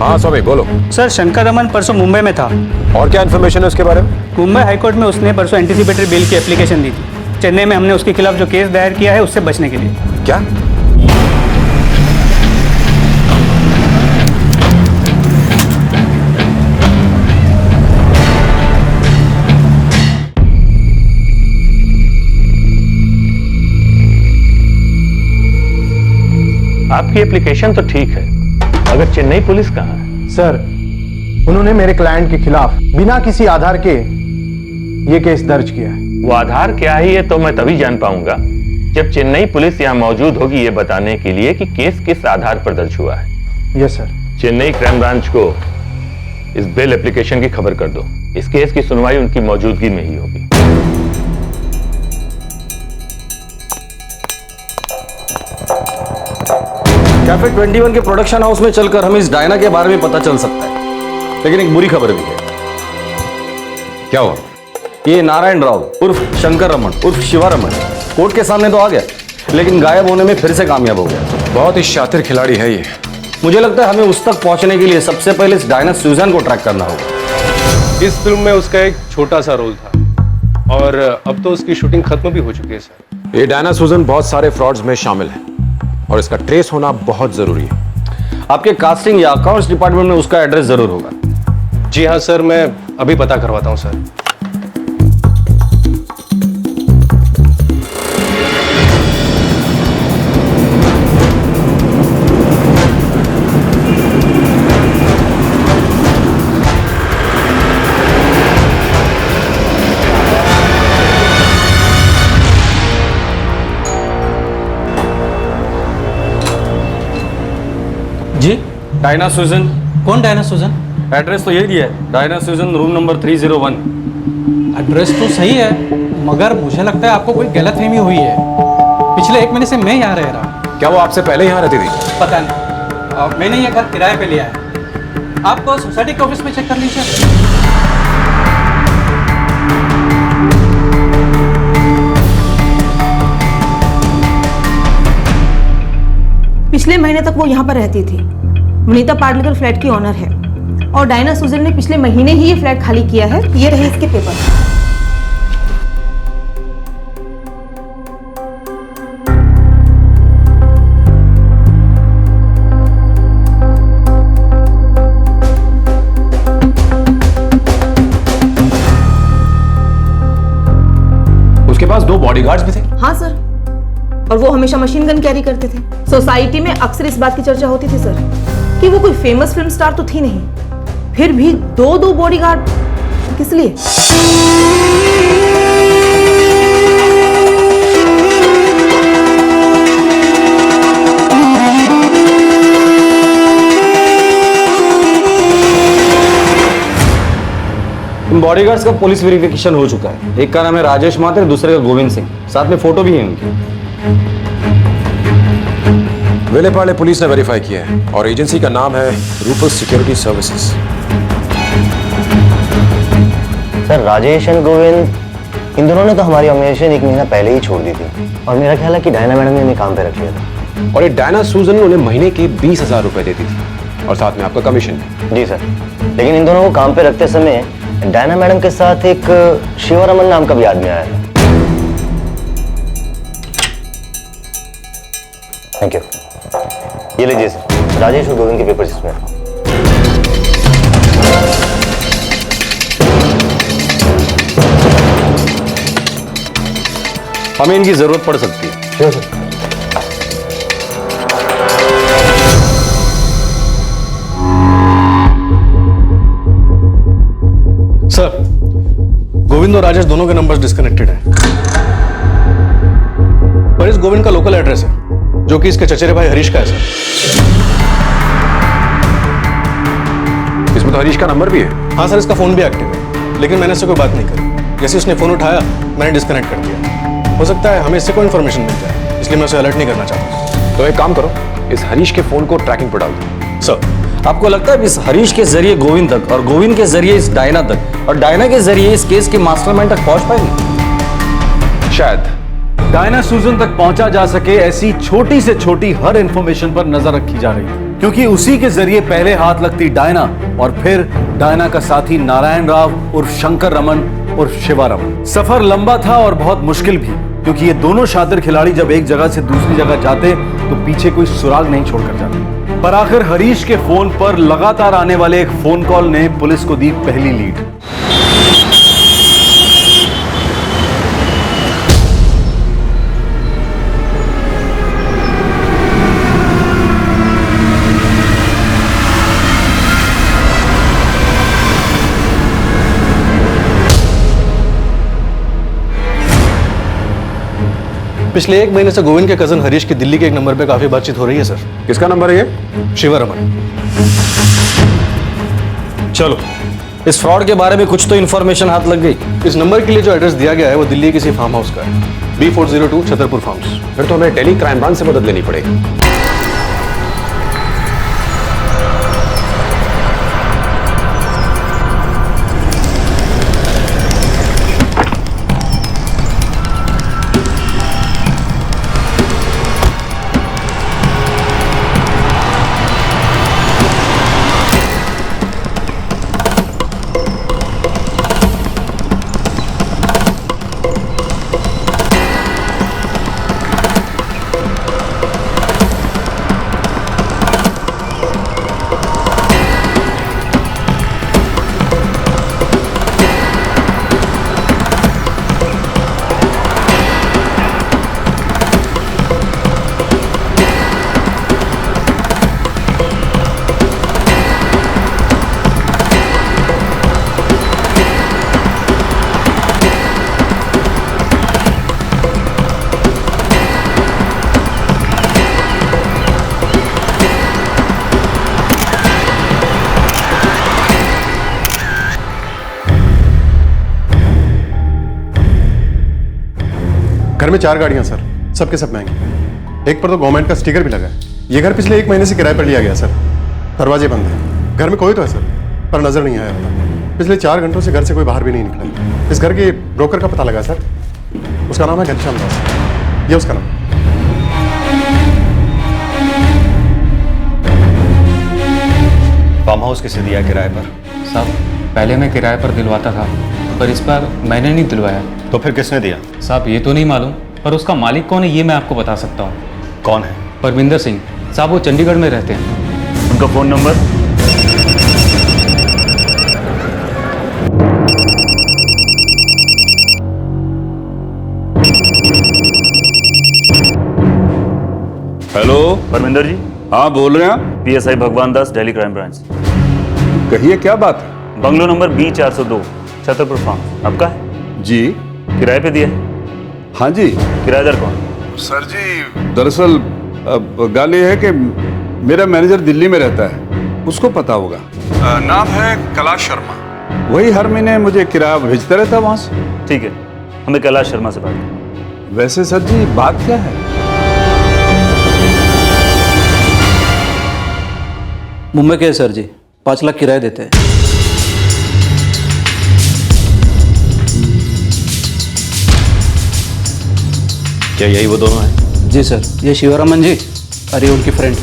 हाँ स्वामी, बोलो। सर, शंकर रमन परसों मुंबई में था। और क्या इन्फॉर्मेशन है उसके बारे में? मुंबई हाईकोर्ट में उसने परसों एंटीसिपेटरी बेल की एप्लीकेशन दी थी। चेन्नई में हमने उसके खिलाफ जो केस दायर किया है उससे बचने के लिए। क्या? आपकी एप्लीकेशन तो ठीक है, अगर चेन्नई पुलिस कहाँ है? सर, उन्होंने मेरे क्लाइंट के खिलाफ बिना किसी आधार के ये केस दर्ज किया है। वो आधार क्या है ये तो मैं तभी जान पाऊंगा जब चेन्नई पुलिस यहाँ मौजूद होगी ये बताने के लिए कि केस किस आधार पर दर्ज हुआ है। Yes sir. Chennai crime branch को इस बेल एप्लीकेशन की खबर कर दो। इस केस की सुनवाई उनकी मौजूदगी में ही होगी। कैफे 21 के प्रोडक्शन हाउस में चलकर हमें इस डायना के बारे में पता चल सकता है, लेकिन एक बुरी खबर भी है। क्या हुआ? ये नारायण राव उर्फ शंकर रमन उर्फ शिवारमन कोर्ट के सामने तो आ गया, लेकिन गायब होने में फिर से कामयाब हो गया। बहुत ही शातिर खिलाड़ी है ये। मुझे लगता है हमें उस तक पहुंचने के लिए सबसे पहले इस डायना सूजन को ट्रैक करना होगा। इस फिल्म में उसका एक छोटा सा रोल था और अब तो उसकी शूटिंग खत्म भी हो चुकी है सर। ये डायना सूजन बहुत सारे फ्रॉड्स में शामिल है और इसका ट्रेस होना बहुत जरूरी है। आपके कास्टिंग या अकाउंट्स डिपार्टमेंट में उसका एड्रेस जरूर होगा। जी हाँ सर, मैं अभी पता करवाता हूँ सर। डायना सूजन। कौन डायना सूजन? एड्रेस तो यही दिया है, डायना सूजन, रूम नंबर 301। एड्रेस तो सही है, मगर मुझे लगता है आपको कोई गलतफहमी हुई है। पिछले 1 महीने से मैं यहाँ रह रहा हूँ। क्या वो आपसे पहले यहाँ रहती थी? पता नहीं, मैंने ये घर किराए पे लिया है। आप सोसाइटी के ऑफिस में चेक कर लीजिए। पिछले महीने तक वो यहाँ पर रहती थी। वनीता पाटलिकर फ्लैट की ऑनर है और डायना सूजन ने पिछले महीने ही ये फ्लैट खाली किया है। ये रहे इसके पेपर। उसके पास 2 बॉडीगार्ड्स भी थे? हाँ सर, और वो हमेशा मशीन गन कैरी करते थे। सोसाइटी में अक्सर इस बात की चर्चा होती थी सर कि वो कोई फेमस फिल्म स्टार तो थी नहीं, फिर भी 2 बॉडीगार्ड किस लिए? बॉडीगार्ड्स का पुलिस वेरिफिकेशन हो चुका है। एक का नाम है राजेश माथुर, दूसरे का गोविंद सिंह, साथ में फोटो भी है उनकी। वेलेपाले पुलिस ने वेरीफाई किया है और एजेंसी का नाम है रूपस security services. Sir, Rajesh and Govind इन दोनों ने तो हमारी ऑर्गेनाइजेशन 1 महीना पहले ही छोड़ दी थी और मेरा ख्याल है कि डायना मैडम ने इन्हें काम पे रख लिया था। और ये डायना सूजन उन्हें महीने के 20,000 रुपए देती थी और साथ में आपका कमीशन। जी सर, लेकिन इन दोनों को काम पे रखते समय डायना मैडम के साथ एक शिवरमन नाम का भी आदमी आया था। Thank you. ये लीजिए सर, राजेश और गोविंद के पेपर्स इसमें। हमें इनकी जरूरत पड़ सकती है। Sure sir. सर, गोविंद और राजेश दोनों के नंबर्स डिस्कनेक्टेड हैं। पर इस गोविंद का लोकल एड्रेस है जो कि इसके चचेरे भाई हरीश का है सर। इसमें तो हरीश का नंबर भी है। हाँ सर, इसका फोन भी एक्टिव है, लेकिन मैंने इससे कोई बात नहीं करी। जैसे उसने फोन उठाया मैंने डिस्कनेक्ट कर दिया। हो सकता है हमें इससे कोई इन्फॉर्मेशन मिल जाए, इसलिए मैं उसे अलर्ट नहीं करना चाहता। तो एक काम करो, इस हरीश के फोन को ट्रैकिंग पर डाल दो। सर, आपको लगता है इस हरीश के जरिए गोविंद तक और गोविंद के जरिए इस डायना तक और डायना के जरिए इस केस के मास्टरमाइंड तक पहुंच पाएंगे? शायद डायना सूजन तक पहुंचा जा सके ऐसी छोटी से छोटी हर इंफॉर्मेशन पर नजर रखी जा रही है, क्योंकि उसी के जरिए पहले हाथ लगती डायना और फिर डायना का साथी नारायण राव उर्फ शंकर रमन उर्फ शिवा रमन। सफर लंबा था और बहुत मुश्किल भी, क्योंकि ये दोनों शातिर खिलाड़ी जब एक जगह से दूसरी जगह जाते तो पीछे कोई सुराग नहीं छोड़कर जाते। पर आखिर हरीश के फोन पर लगातार आने वाले एक फोन कॉल ने पुलिस को दी पहली लीड। पिछले 1 महीने से गोविंद के कजन हरीश की दिल्ली के एक नंबर पे काफी बातचीत हो रही है सर। किसका नंबर है ये? शिवा रमन। चलो, इस फ्रॉड के बारे में कुछ तो इन्फॉर्मेशन हाथ लग गई। इस नंबर के लिए जो एड्रेस दिया गया है वो दिल्ली के किसी फार्म हाउस का है, B402 छतरपुर फार्म्स। फिर तो हमें दिल्ली क्राइम ब्रांच से मदद लेनी पड़ेगी। घर में 4 गाड़ियां सर, सबके सब महंगे। एक पर तो गवर्नमेंट का स्टिकर भी लगा है। ये घर पिछले 1 महीने से किराए पर लिया गया सर। दरवाजे बंद है। घर में कोई तो है सर, पर नजर नहीं आया होता। पिछले 4 घंटों से घर से कोई बाहर भी नहीं निकला। इस घर के ब्रोकर का पता लगा सर, उसका नाम है घनश्याम दास। ये उसका नाम। फार्म हाउस किसे दिया किराए पर? साहब पहले मैं किराए पर दिलवाता था, पर इस बार मैंने नहीं दिलवाया। तो फिर किसने दिया? साहब ये तो नहीं मालूम, पर उसका मालिक कौन है ये मैं आपको बता सकता हूँ। कौन है? परमिंदर सिंह साहब, वो चंडीगढ़ में रहते हैं। उनका फोन नंबर? हेलो परमिंदर जी। हाँ बोल रहे हैं। पीएसआई भगवान दास, दिल्ली क्राइम ब्रांच। कहिए क्या बात है? Bungalow number B402 Chhatarpur farm आपका है? जी। किराए पे दिया है? हाँ जी। किराएदार कौन? सर जी दरअसल गाल ये है कि मेरा मैनेजर दिल्ली में रहता है, उसको पता होगा। नाम है कैलाश शर्मा। वही हर महीने मुझे किराया भेजता रहता वहां से। ठीक है, हमें कैलाश शर्मा से बात करें। वैसे सर जी बात क्या है? मुंबई के सर जी 5 लाख किराया देते हैं। क्या यही वो दोनों हैं? जी सर, ये शिवरामन जी और ये उनकी फ्रेंड।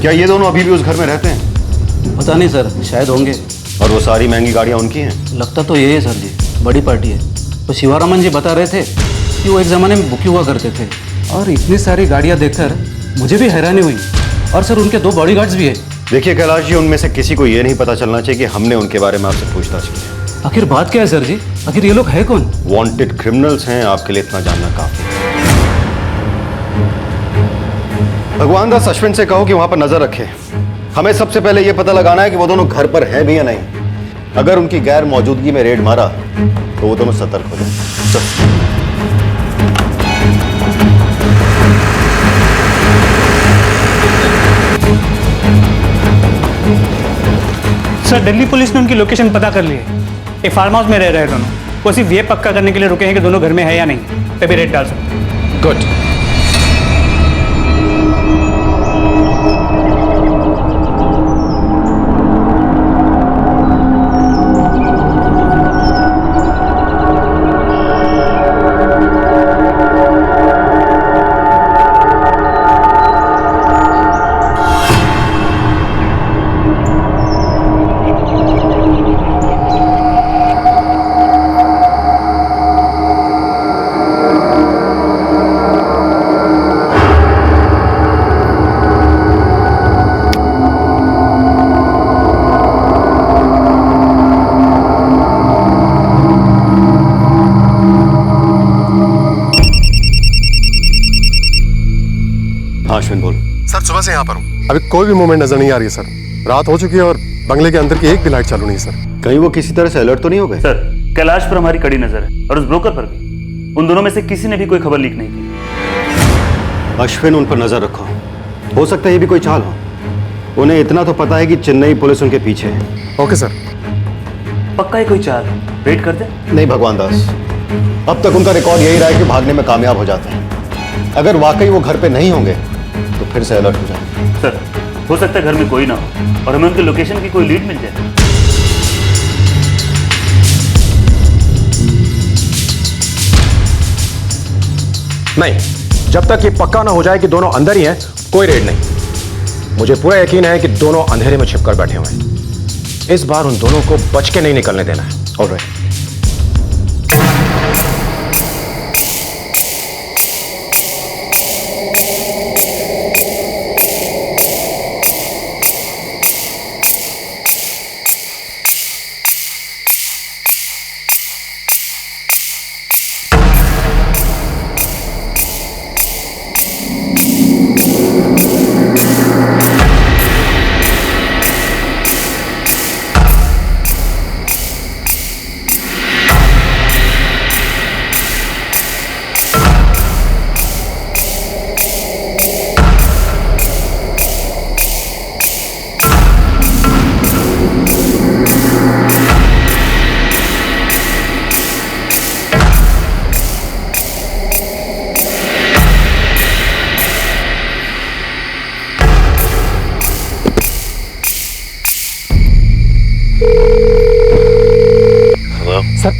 क्या ये दोनों अभी भी उस घर में रहते हैं? पता नहीं सर, शायद होंगे। और वो सारी महंगी गाड़ियाँ उनकी हैं? लगता तो यही है सर जी, बड़ी पार्टी है। तो शिवरामन जी बता रहे थे कि वो एक ज़माने में बुकी हुआ करते थे, और इतनी सारी गाड़ियाँ देखकर मुझे भी हैरानी हुई। और सर उनके 2 बॉडीगार्ड्स भी है। देखिए कैलाश जी, उनमें से किसी को ये नहीं पता चलना चाहिए कि हमने उनके बारे में आपसे पूछताछ की है। आखिर बात क्या है सर जी? आखिर ये लोग है कौन? वांटेड क्रिमिनल्स हैं, आपके लिए इतना जानना काफी है। भगवान दास, अश्विन से कहो कि वहां पर नजर रखे। हमें सबसे पहले यह पता लगाना है कि वो दोनों घर पर हैं भी या नहीं। अगर उनकी गैर मौजूदगी में रेड मारा तो वो दोनों सतर्क हो जाए। सर दिल्ली पुलिस ने उनकी लोकेशन पता कर ली है। एक फार्म हाउस में रह रहे हैं दोनों। वो सिर्फ ये पक्का करने के लिए रुके हैं कि दोनों घर में है या नहीं, तभी रेड डाल सकते हैं। गुड। सर सुबह से यहाँ पर हूँ, अभी कोई भी मूवमेंट नजर नहीं आ रही है सर। रात हो चुकी है और बंगले के अंदर की एक भी लाइट चालू नहीं है सर। कहीं वो किसी तरह से अलर्ट तो नहीं हो गए? सर कैलाश पर हमारी कड़ी नजर है और उस ब्रोकर पर भी। उन दोनों में से किसी ने भी कोई खबर लीक नहीं की। अश्विन, उन पर नजर रखो। हो सकता है ये भी कोई चाल हो। उन्हें इतना तो पता है कि चेन्नई पुलिस उनके पीछे है। Okay sir. पक्का ही कोई चाल? वेट करते? नहीं भगवान दास, अब तक उनका रिकॉर्ड यही रहा है कि भागने में कामयाब हो जाते हैं। अगर वाकई वो घर पे नहीं होंगे तो फिर से अलर्ट हो जाएंगे। सर हो सकता है घर में कोई ना हो और हमें उनके लोकेशन की कोई लीड मिल जाए। नहीं, जब तक ये पक्का ना हो जाए कि दोनों अंदर ही हैं, कोई रेड नहीं। मुझे पूरा यकीन है कि दोनों अंधेरे में छिपकर बैठे हुए हैं। इस बार उन दोनों को बच के नहीं निकलने देना है। ऑलराइट।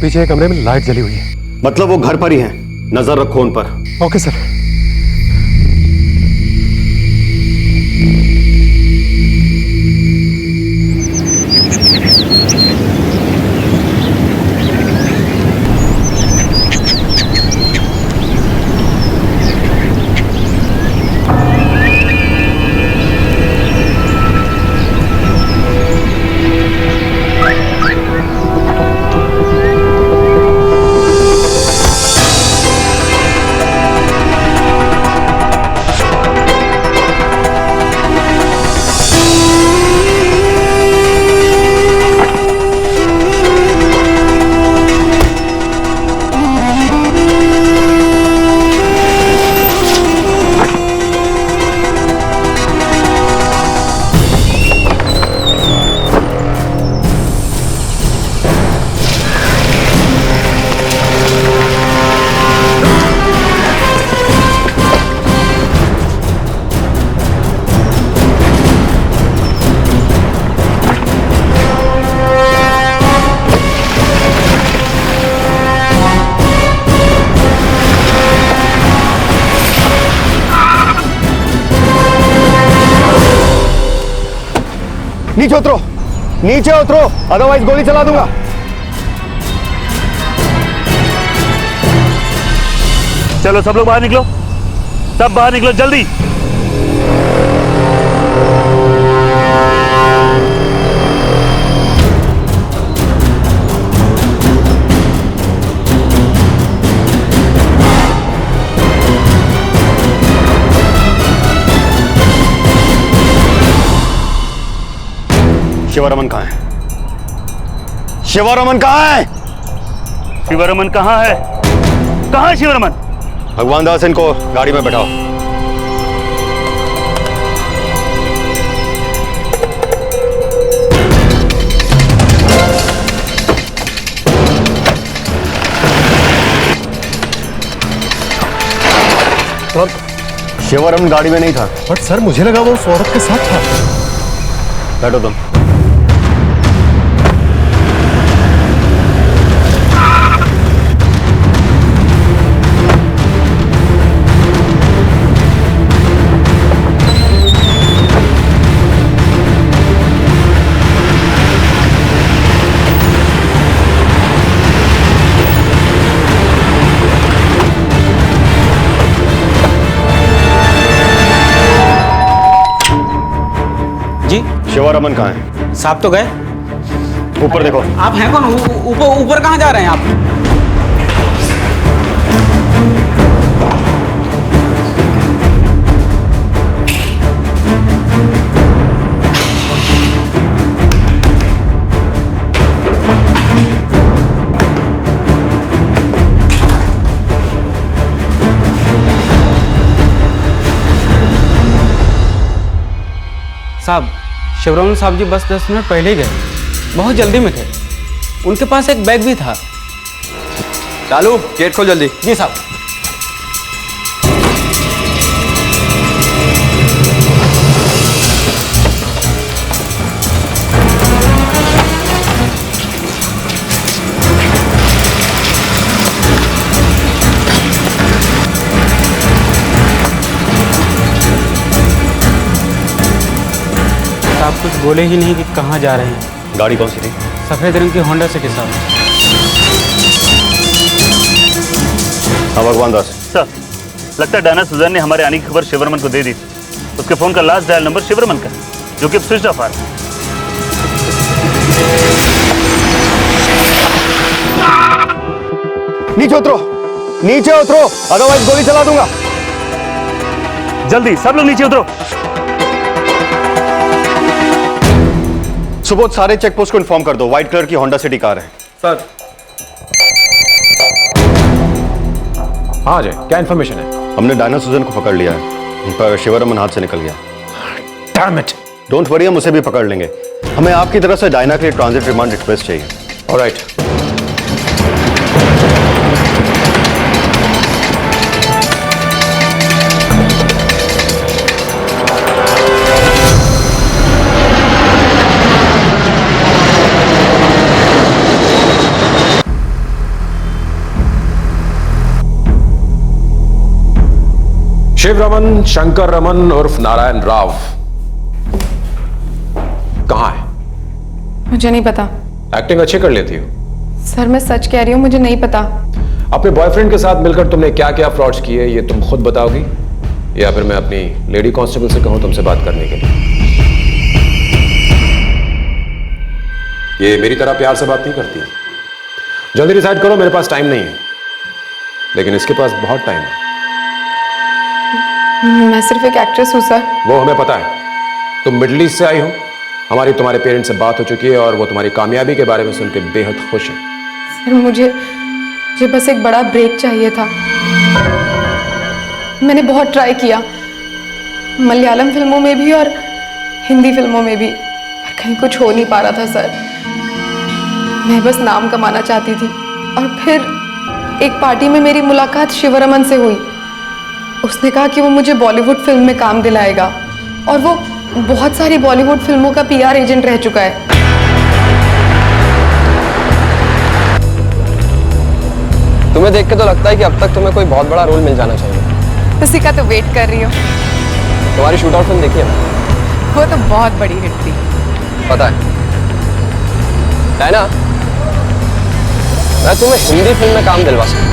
पीछे कमरे में लाइट जली हुई है। मतलब वो घर पर ही हैं, नजर रखो उन पर। Okay sir. नीचे उतरो, नीचे उतरो, अदरवाइज गोली चला दूंगा। चलो सब लोग बाहर निकलो, सब बाहर निकलो जल्दी। शिवरमन कहाँ है? शिवरमन कहाँ है? शिवरमन कहाँ है? कहाँ है शिवरमन? भगवान दास, इनको गाड़ी में बैठाओ। शिवरमन गाड़ी में नहीं था। बट सर मुझे लगा वो उस औरत के साथ था। बैठो तुम। शिवरमन कहाँ है? साहब तो गए। ऊपर देखो। आप हैं कौन? ऊपर कहाँ जा रहे हैं आप? साहब, शिवरमन साहब जी बस 10 मिनट पहले ही गए, बहुत जल्दी में थे। उनके पास एक बैग भी था। लालू, गेट खोल जल्दी। जी साहब। आप कुछ बोले ही नहीं कि कहाँ जा रहे हैं। गाड़ी कौन सी थी? सफेद रंग की होंडा सिटी साहब। हाँ भगवान दास। सर, लगता है डायना सुजैन ने हमारे आने की खबर शिवरमन को दे दी थी। उसके फोन का लास्ट डायल नंबर शिवरमन का, जो कि अब स्विच ऑफ आ रहा है। नीचे उतरो, नीचे उतरो, अदरवाइज गोली चला दूंगा। जल्दी सब लोग नीचे उतरो। सुबोध, सारे चेक पोस्ट को इन्फॉर्म कर दो। व्हाइट कलर की होंडा सिटी कार है। सर। हाँ अजय, क्या इन्फॉर्मेशन है? हमने डायना सुजन को पकड़ लिया है, पर शिवरमन हाथ से निकल गया। Damn it! डोंट वरी, हम उसे भी पकड़ लेंगे। हमें आपकी तरफ से डायना के लिए ट्रांजिट रिमांड रिक्वेस्ट चाहिए। ऑलराइट। शिव रमन, शंकर रमन उर्फ नारायण राव कहां है? मुझे नहीं पता एक्टिंग अच्छी कर लेती हो। सर, मैं सच कह रही हूँ, मुझे नहीं पता। अपने बॉयफ्रेंड के साथ मिलकर तुमने क्या क्या फ्रॉड्स किए ये तुम खुद बताओगी या फिर मैं अपनी लेडी कांस्टेबल से कहूं तुमसे बात करने के लिए? ये मेरी तरह प्यार से बात नहीं करती। जल्दी डिसाइड करो, मेरे पास टाइम नहीं है, लेकिन इसके पास बहुत टाइम है। मैं सिर्फ एक एक्ट्रेस हूँ सर। वो हमें पता है। तुम मिडिल ईस्ट से आई हो, हमारी तुम्हारे पेरेंट्स से बात हो चुकी है और वो तुम्हारी कामयाबी के बारे में सुन के बेहद खुश है। सर, मुझे बस एक बड़ा ब्रेक चाहिए था। मैंने बहुत ट्राई किया, मलयालम फिल्मों में भी और हिंदी फिल्मों में भी, पर कहीं कुछ हो नहीं पा रहा था सर। मैं बस नाम कमाना चाहती थी और फिर एक पार्टी में मेरी मुलाकात शिवरमन से हुई। उसने कहा कि वो मुझे बॉलीवुड फिल्म में काम दिलाएगा और वो बहुत सारी बॉलीवुड फिल्मों का पीआर एजेंट रह चुका है। तुम्हें देख के तो लगता है कि अब तक तुम्हें कोई बहुत बड़ा रोल मिल जाना चाहिए। उसी का तो वेट कर रही हूँ। तुम्हारी शूट आउट फिल्म देखी है? वो तो बहुत बड़ी हिट थी। पता है ना, मैं तुम्हें हिंदी फिल्म में काम दिलवा सकता हूँ।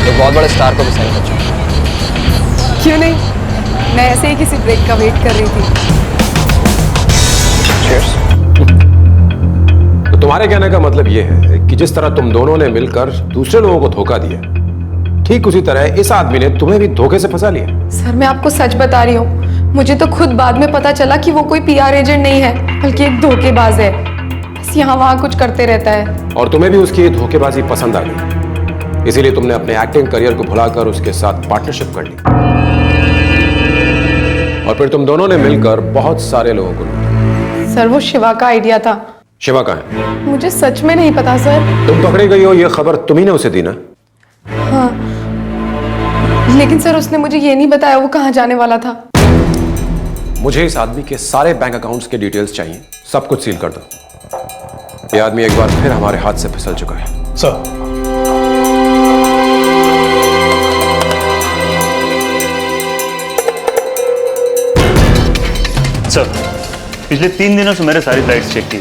एक बहुत बड़े स्टार को भी साइन कर चुका। क्यों नहीं, मैं ऐसे ही किसी ब्रेक का वेट कर रही थी। Cheers। तो तुम्हारे कहने का मतलब यह है कि जिस तरह तुम दोनों ने मिलकर दूसरे लोगों को धोखा दिया, ठीक उसी तरह इस आदमी ने तुम्हें भी धोखे से फंसा लिया। सर, मैं आपको सच बता रही हूँ, मुझे तो खुद बाद में पता चला कि वो कोई पीआर एजेंट नहीं है, बल्कि एक धोखेबाज है। बस यहाँ वहाँ कुछ करते रहता है। और तुम्हें भी उसकी ये धोखेबाजी पसंद आ गई, इसीलिए तुमने अपने एक्टिंग करियर को भुलाकर उसके साथ पार्टनरशिप कर ली और फिर तुम दोनों ने मिलकर बहुत सारे लोगों को लूटा। सर, वो शिवा का आइडिया था। शिवा कहाँ है? मुझे सच में नहीं पता सर। तुम पकड़ी गई हो, ये खबर तुम्ही ने उसे दी ना? हाँ, लेकिन सर उसने मुझे ये नहीं बताया वो कहाँ जाने वाला था। मुझे इस आदमी के सारे बैंक अकाउंट्स के डिटेल्स चाहिए, सब कुछ सील कर दो। ये आदमी एक बार फिर हमारे हाथ से फिसल चुका है। सर, सर, पिछले 3 दिनों से मैंने सारी फ्लाइट्स चेक की।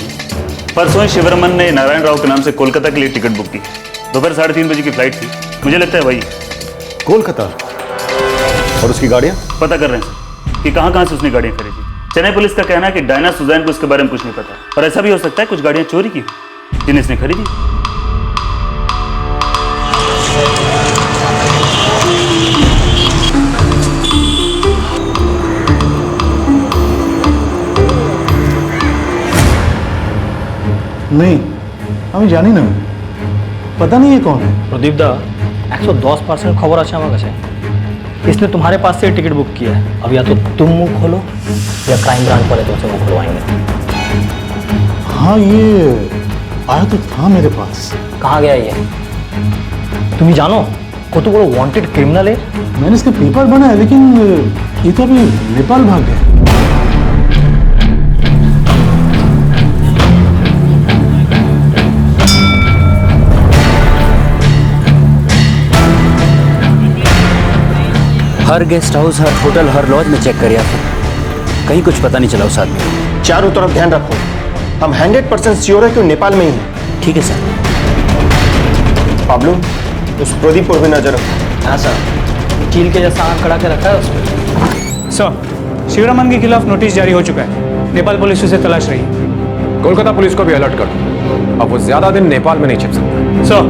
परसों ही शिवरमन ने नारायण राव के नाम से कोलकाता के लिए टिकट बुक की। दोपहर 3:30 बजे की फ्लाइट थी। मुझे लगता है वही कोलकाता। और उसकी गाड़ियाँ पता कर रहे हैं सर कि कहाँ से उसने गाड़ियाँ खरीदी। चेन्नई पुलिस का कहना है कि डायना सुजैन को इसके बारे में कुछ नहीं पता, और ऐसा भी हो सकता है कुछ गाड़ियाँ चोरी की जिन्हें इसने खरीदी। नहीं, हमें जानी ना, पता नहीं है कौन है। प्रदीप दा 110% खबर আছে আমার কাছে। इसने तुम्हारे पास से टिकट बुक किया है। अब या तो तुम मुंह खोलो या क्राइम ब्रांच वाले तुमसे मुंह खुलवाएंगे। हाँ, ये आया तो था मेरे पास। कहाँ गया ये? तुम ही जानो কত বড় ওয়ান্টেড ক্রিমিনাল है। मैंने इसके पेपर बनाया, लेकिन ये तो अभी नेपाल भाग गए। हर गेस्ट हाउस, हर होटल, हर लॉज में चेक करिए, कहीं कुछ पता नहीं चला उस आदमी को। चारों तरफ ध्यान रखो, हम 100% श्योर है कि वो नेपाल में ही है। ठीक है सर। पाब्लो, उस प्रदीप पर भी नजर रखो। हाँ सर, चील के जैसा आंख खड़ा के रखा है उस पर। सर, शिवरमन के खिलाफ नोटिस जारी हो चुका है। नेपाल पुलिस उसे तलाश रही है। कोलकाता पुलिस को भी अलर्ट कर दो, अब वो ज्यादा दिन नेपाल में नहीं छिप सकता। सर,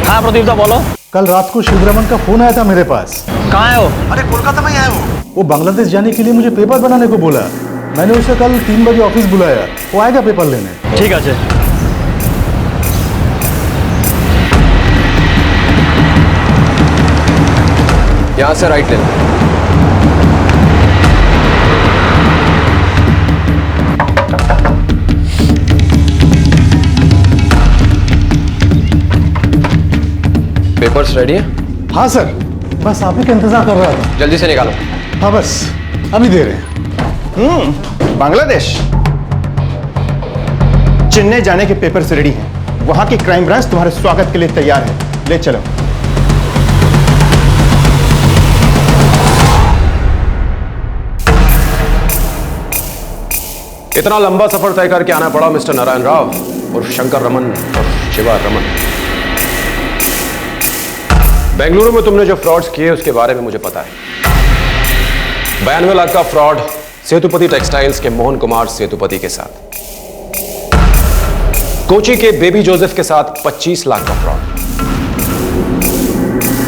हाँ प्रदीप दा बोलो। कल रात को शिवरमन का फोन आया था मेरे पास। कहाँ है वो? अरे कोलकाता में ही है वो बांग्लादेश जाने के लिए मुझे पेपर बनाने को बोला। मैंने उसे कल 3 बजे ऑफिस बुलाया, वो आएगा पेपर लेने। ठीक है। यहाँ से राइट लेना। पेपर्स रेडी है? हाँ सर, बस आप ही का इंतजार कर रहा था। जल्दी से निकालो। हाँ बस अभी दे रहे हैं। बांग्लादेश चेन्नई जाने के पेपर से रेडी हैं। वहां की क्राइम ब्रांच तुम्हारे स्वागत के लिए तैयार है, ले चलो। इतना लंबा सफर तय करके आना पड़ा मिस्टर नारायण राव और शंकर रमन और शिवा रमन। बेंगलुरु में तुमने जो फ्रॉड्स किए उसके बारे में मुझे पता है। 92 लाख का फ्रॉड सेतुपति टेक्सटाइल्स के मोहन कुमार सेतुपति के साथ, कोची के बेबी जोसेफ के साथ 25 लाख का फ्रॉड,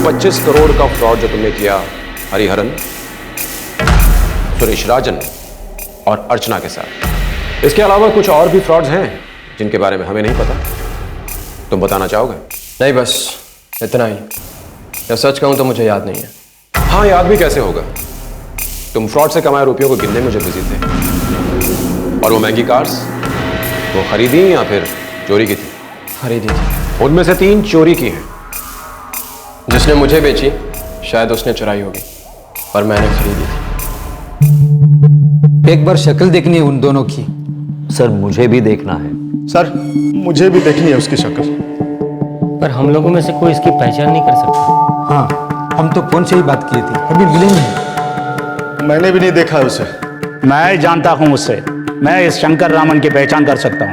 25 करोड़ का फ्रॉड जो तुमने किया हरिहरन, सुरेश राजन और अर्चना के साथ। इसके अलावा कुछ और भी फ्रॉड्स हैं जिनके बारे में हमें नहीं पता। तुम बताना चाहोगे? नहीं, बस इतना ही। या सच कहूं तो मुझे याद नहीं है। हाँ, याद भी कैसे होगा? तुम फ्रॉड से कमाए रुपयों को गिनने में जो बिजी थे। और वो महंगी कार्स, वो खरीदी या फिर चोरी की थी? खरीदी थी। उनमें से 3 चोरी की हैं। जिसने मुझे बेची शायद उसने चुराई होगी, पर मैंने खरीदी थी। एक बार शक्ल देखनी है उन दोनों की। सर मुझे भी देखना है। सर मुझे भी देखनी है उसकी शक्ल। पर हम लोगों में से कोई इसकी पहचान नहीं कर सकता। हाँ, हम तो फोन से ही बात किए थे, अभी मिले नहीं। मैंने भी नहीं देखा उसे। मैं जानता हूं उससे। मैं इस शंकर रामन की पहचान कर सकता हूं।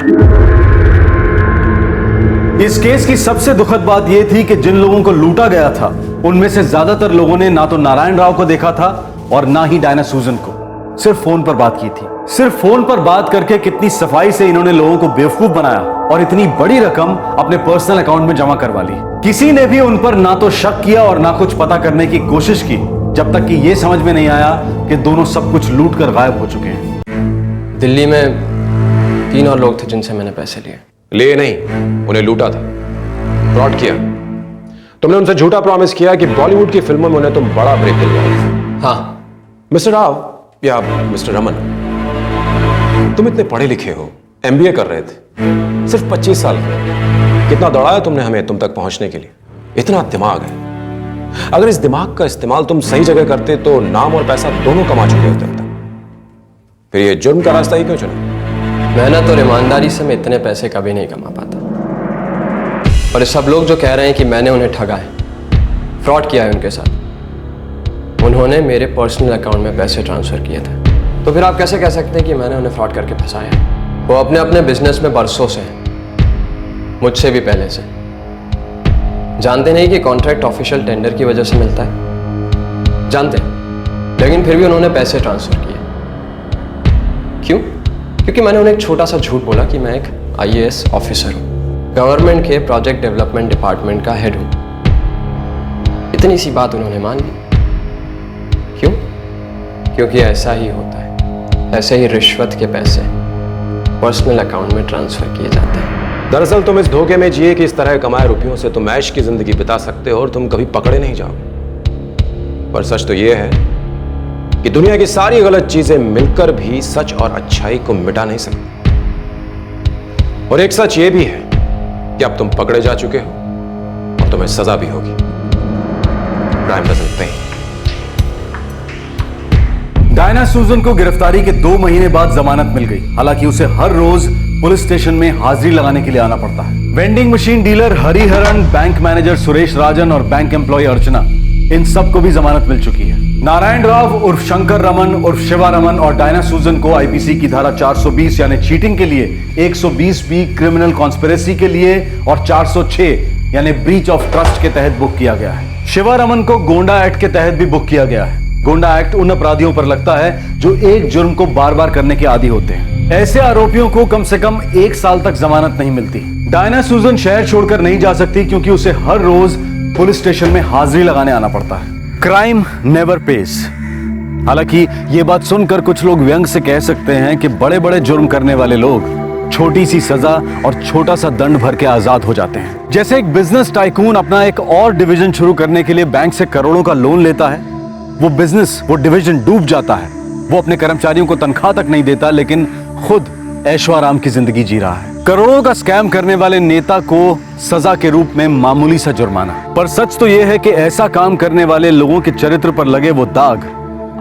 इस केस की सबसे दुखद बात यह थी कि जिन लोगों को लूटा गया था उनमें से ज्यादातर लोगों ने ना तो नारायण राव को देखा था और ना ही डायना सूजन को। सिर्फ फोन पर बात की थी। सिर्फ फोन पर बात करके कितनी सफाई से इन्होंने लोगों को बेवकूफ बनाया और इतनी बड़ी रकम अपने पर्सनल अकाउंट में जमा करवा ली। किसी ने भी उन पर ना तो शक किया और ना कुछ पता करने की कोशिश की, जब तक कि यह समझ में नहीं आया कि दोनों सब कुछ लूट कर गायब हो चुके हैं। दिल्ली में 3 और लोग थे जिनसे मैंने पैसे लिए। लिए नहीं, उन्हें लूटा था, फ्रॉड किया। तुमने उनसे झूठा प्रॉमिस किया कि बॉलीवुड की फिल्मों में उन्हें तुम बड़ा ब्रेक दिलवाओगे। हाँ। मिस्टर राव या मिस्टर रमन, तुम इतने पढ़े लिखे हो, MBA कर रहे थे, सिर्फ 25 साल के। कितना दौड़ाया तुमने हमें तुम तक पहुंचने के लिए। इतना दिमाग है। अगर इस दिमाग का इस्तेमाल तुम सही जगह करते तो नाम और पैसा दोनों कमा चुके होते अब तक। फिर ये जुर्म का रास्ता ही क्यों चुना? मेहनत और ईमानदारी से मैं इतने पैसे कभी नहीं कमा पाता। और सब लोग जो कह रहे हैं कि मैंने उन्हें ठगा है, फ्रॉड किया है उनके साथ, उन्होंने मेरे पर्सनल अकाउंट में पैसे ट्रांसफर किए थे। तो फिर आप कैसे कह सकते हैं कि मैंने उन्हें फ्रॉड करके फंसाया है? वो अपने अपने बिजनेस में बरसों से हैं, मुझसे भी पहले से। जानते नहीं कि कॉन्ट्रैक्ट ऑफिशियल टेंडर की वजह से मिलता है? जानते हैं, लेकिन फिर भी उन्होंने पैसे ट्रांसफर किए। क्यों? क्योंकि मैंने उन्हें एक छोटा सा झूठ बोला कि मैं एक IAS ऑफिसर हूं, गवर्नमेंट के प्रोजेक्ट डेवलपमेंट डिपार्टमेंट का हेड हूं। इतनी सी बात उन्होंने मान ली। क्यों? क्योंकि ऐसा ही होता है। ऐसे ही रिश्वत के पैसे पर्सनल अकाउंट में ट्रांसफर किए जाते हैं। दरअसल तुम इस धोखे में जिए कि इस तरह कमाए रुपयों से तुम ऐश की जिंदगी बिता सकते हो और तुम कभी पकड़े नहीं जाओगे। पर सच तो यह है कि दुनिया की सारी गलत चीजें मिलकर भी सच और अच्छाई को मिटा नहीं सकती। और एक सच यह भी है कि अब तुम पकड़े जा चुके हो और तुम्हें सजा भी होगी। क्राइम डजंट पे। डायना सूजन को गिरफ्तारी के 2 महीने बाद जमानत मिल गई। हालांकि उसे हर रोज पुलिस स्टेशन में हाजिरी लगाने के लिए आना पड़ता है। Vending machine dealer Hariharan, bank manager Suresh Rajan और बैंक एम्प्लॉय अर्चना, इन सबको भी जमानत मिल चुकी है। नारायण राव उर्फ शंकर रमन उर्फ शिवा रमन और डायना सूजन को IPC की धारा 420 यानी चीटिंग के लिए, 120B क्रिमिनल कॉन्स्पिरेसी के लिए और 406 यानी ब्रीच ऑफ ट्रस्ट के तहत बुक किया गया है। शिवा रमन को गोंडा एक्ट के तहत भी बुक किया गया है। गोंडा एक्ट उन अपराधियों पर लगता है जो एक जुर्म को बार बार करने के आदी होते हैं। ऐसे आरोपियों को कम से कम 1 साल तक जमानत नहीं मिलती। डायना सूजन शहर छोड़कर नहीं जा सकती क्योंकि उसे हर रोज पुलिस स्टेशन में हाजिरी लगाने आना पड़ता है। Crime never pays. हालांकि ये बात सुनकर कुछ लोग व्यंग से कह सकते हैं कि बड़े बड़े जुर्म करने वाले लोग छोटी सी सजा और छोटा सा दंड भर के आजाद हो जाते हैं। जैसे एक बिजनेस टाइकून अपना एक और डिवीजन शुरू करने के लिए बैंक से करोड़ों का लोन लेता है, वो बिजनेस, वो डिवीजन डूब जाता है। वो अपने कर्मचारियों को तनख्वाह तक नहीं देता, लेकिन खुद ऐशो आराम की जिंदगी जी रहा है। करोड़ों का स्कैम करने वाले नेता को सजा के रूप में मामूली सा जुर्माना। पर सच तो यह है कि ऐसा काम करने वाले लोगों के चरित्र पर लगे वो दाग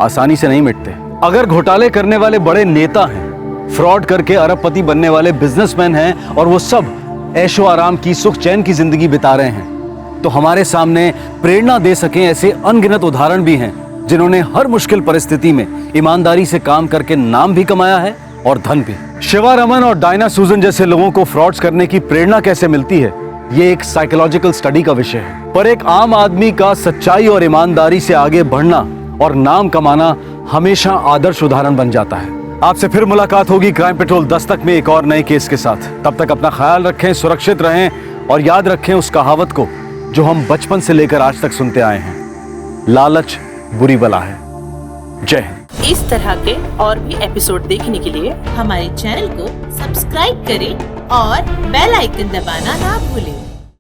आसानी से नहीं मिटते। अगर घोटाले करने वाले बड़े नेता हैं, फ्रॉड करके अरबपति बनने वाले बिजनेसमैन हैं और वो सब ऐशो आराम की सुख चैन की जिंदगी बिता रहे हैं, तो हमारे सामने प्रेरणा दे सकें ऐसे अनगिनत उदाहरण भी हैं जिन्होंने हर मुश्किल परिस्थिति में ईमानदारी से काम करके नाम भी कमाया है और धन भी। शिवा रमन और डायना सूजन जैसे लोगों को फ्रॉड्स करने की प्रेरणा कैसे मिलती है, ये एक साइकोलॉजिकल स्टडी का विषय है। पर एक आम आदमी का सच्चाई और ईमानदारी से आगे बढ़ना और नाम कमाना हमेशा आदर्श उदाहरण बन जाता है। आपसे फिर मुलाकात होगी क्राइम पेट्रोल दस्तक में एक और नए केस के साथ। तब तक अपना ख्याल रखें, सुरक्षित रहें और याद रखें उस कहावत को जो हम बचपन से लेकर आज तक सुनते आए हैं, लालच बुरी बला है। जय हिंद। इस तरह के और भी एपिसोड देखने के लिए हमारे चैनल को सब्सक्राइब करें और बेल आइकन दबाना ना भूलें।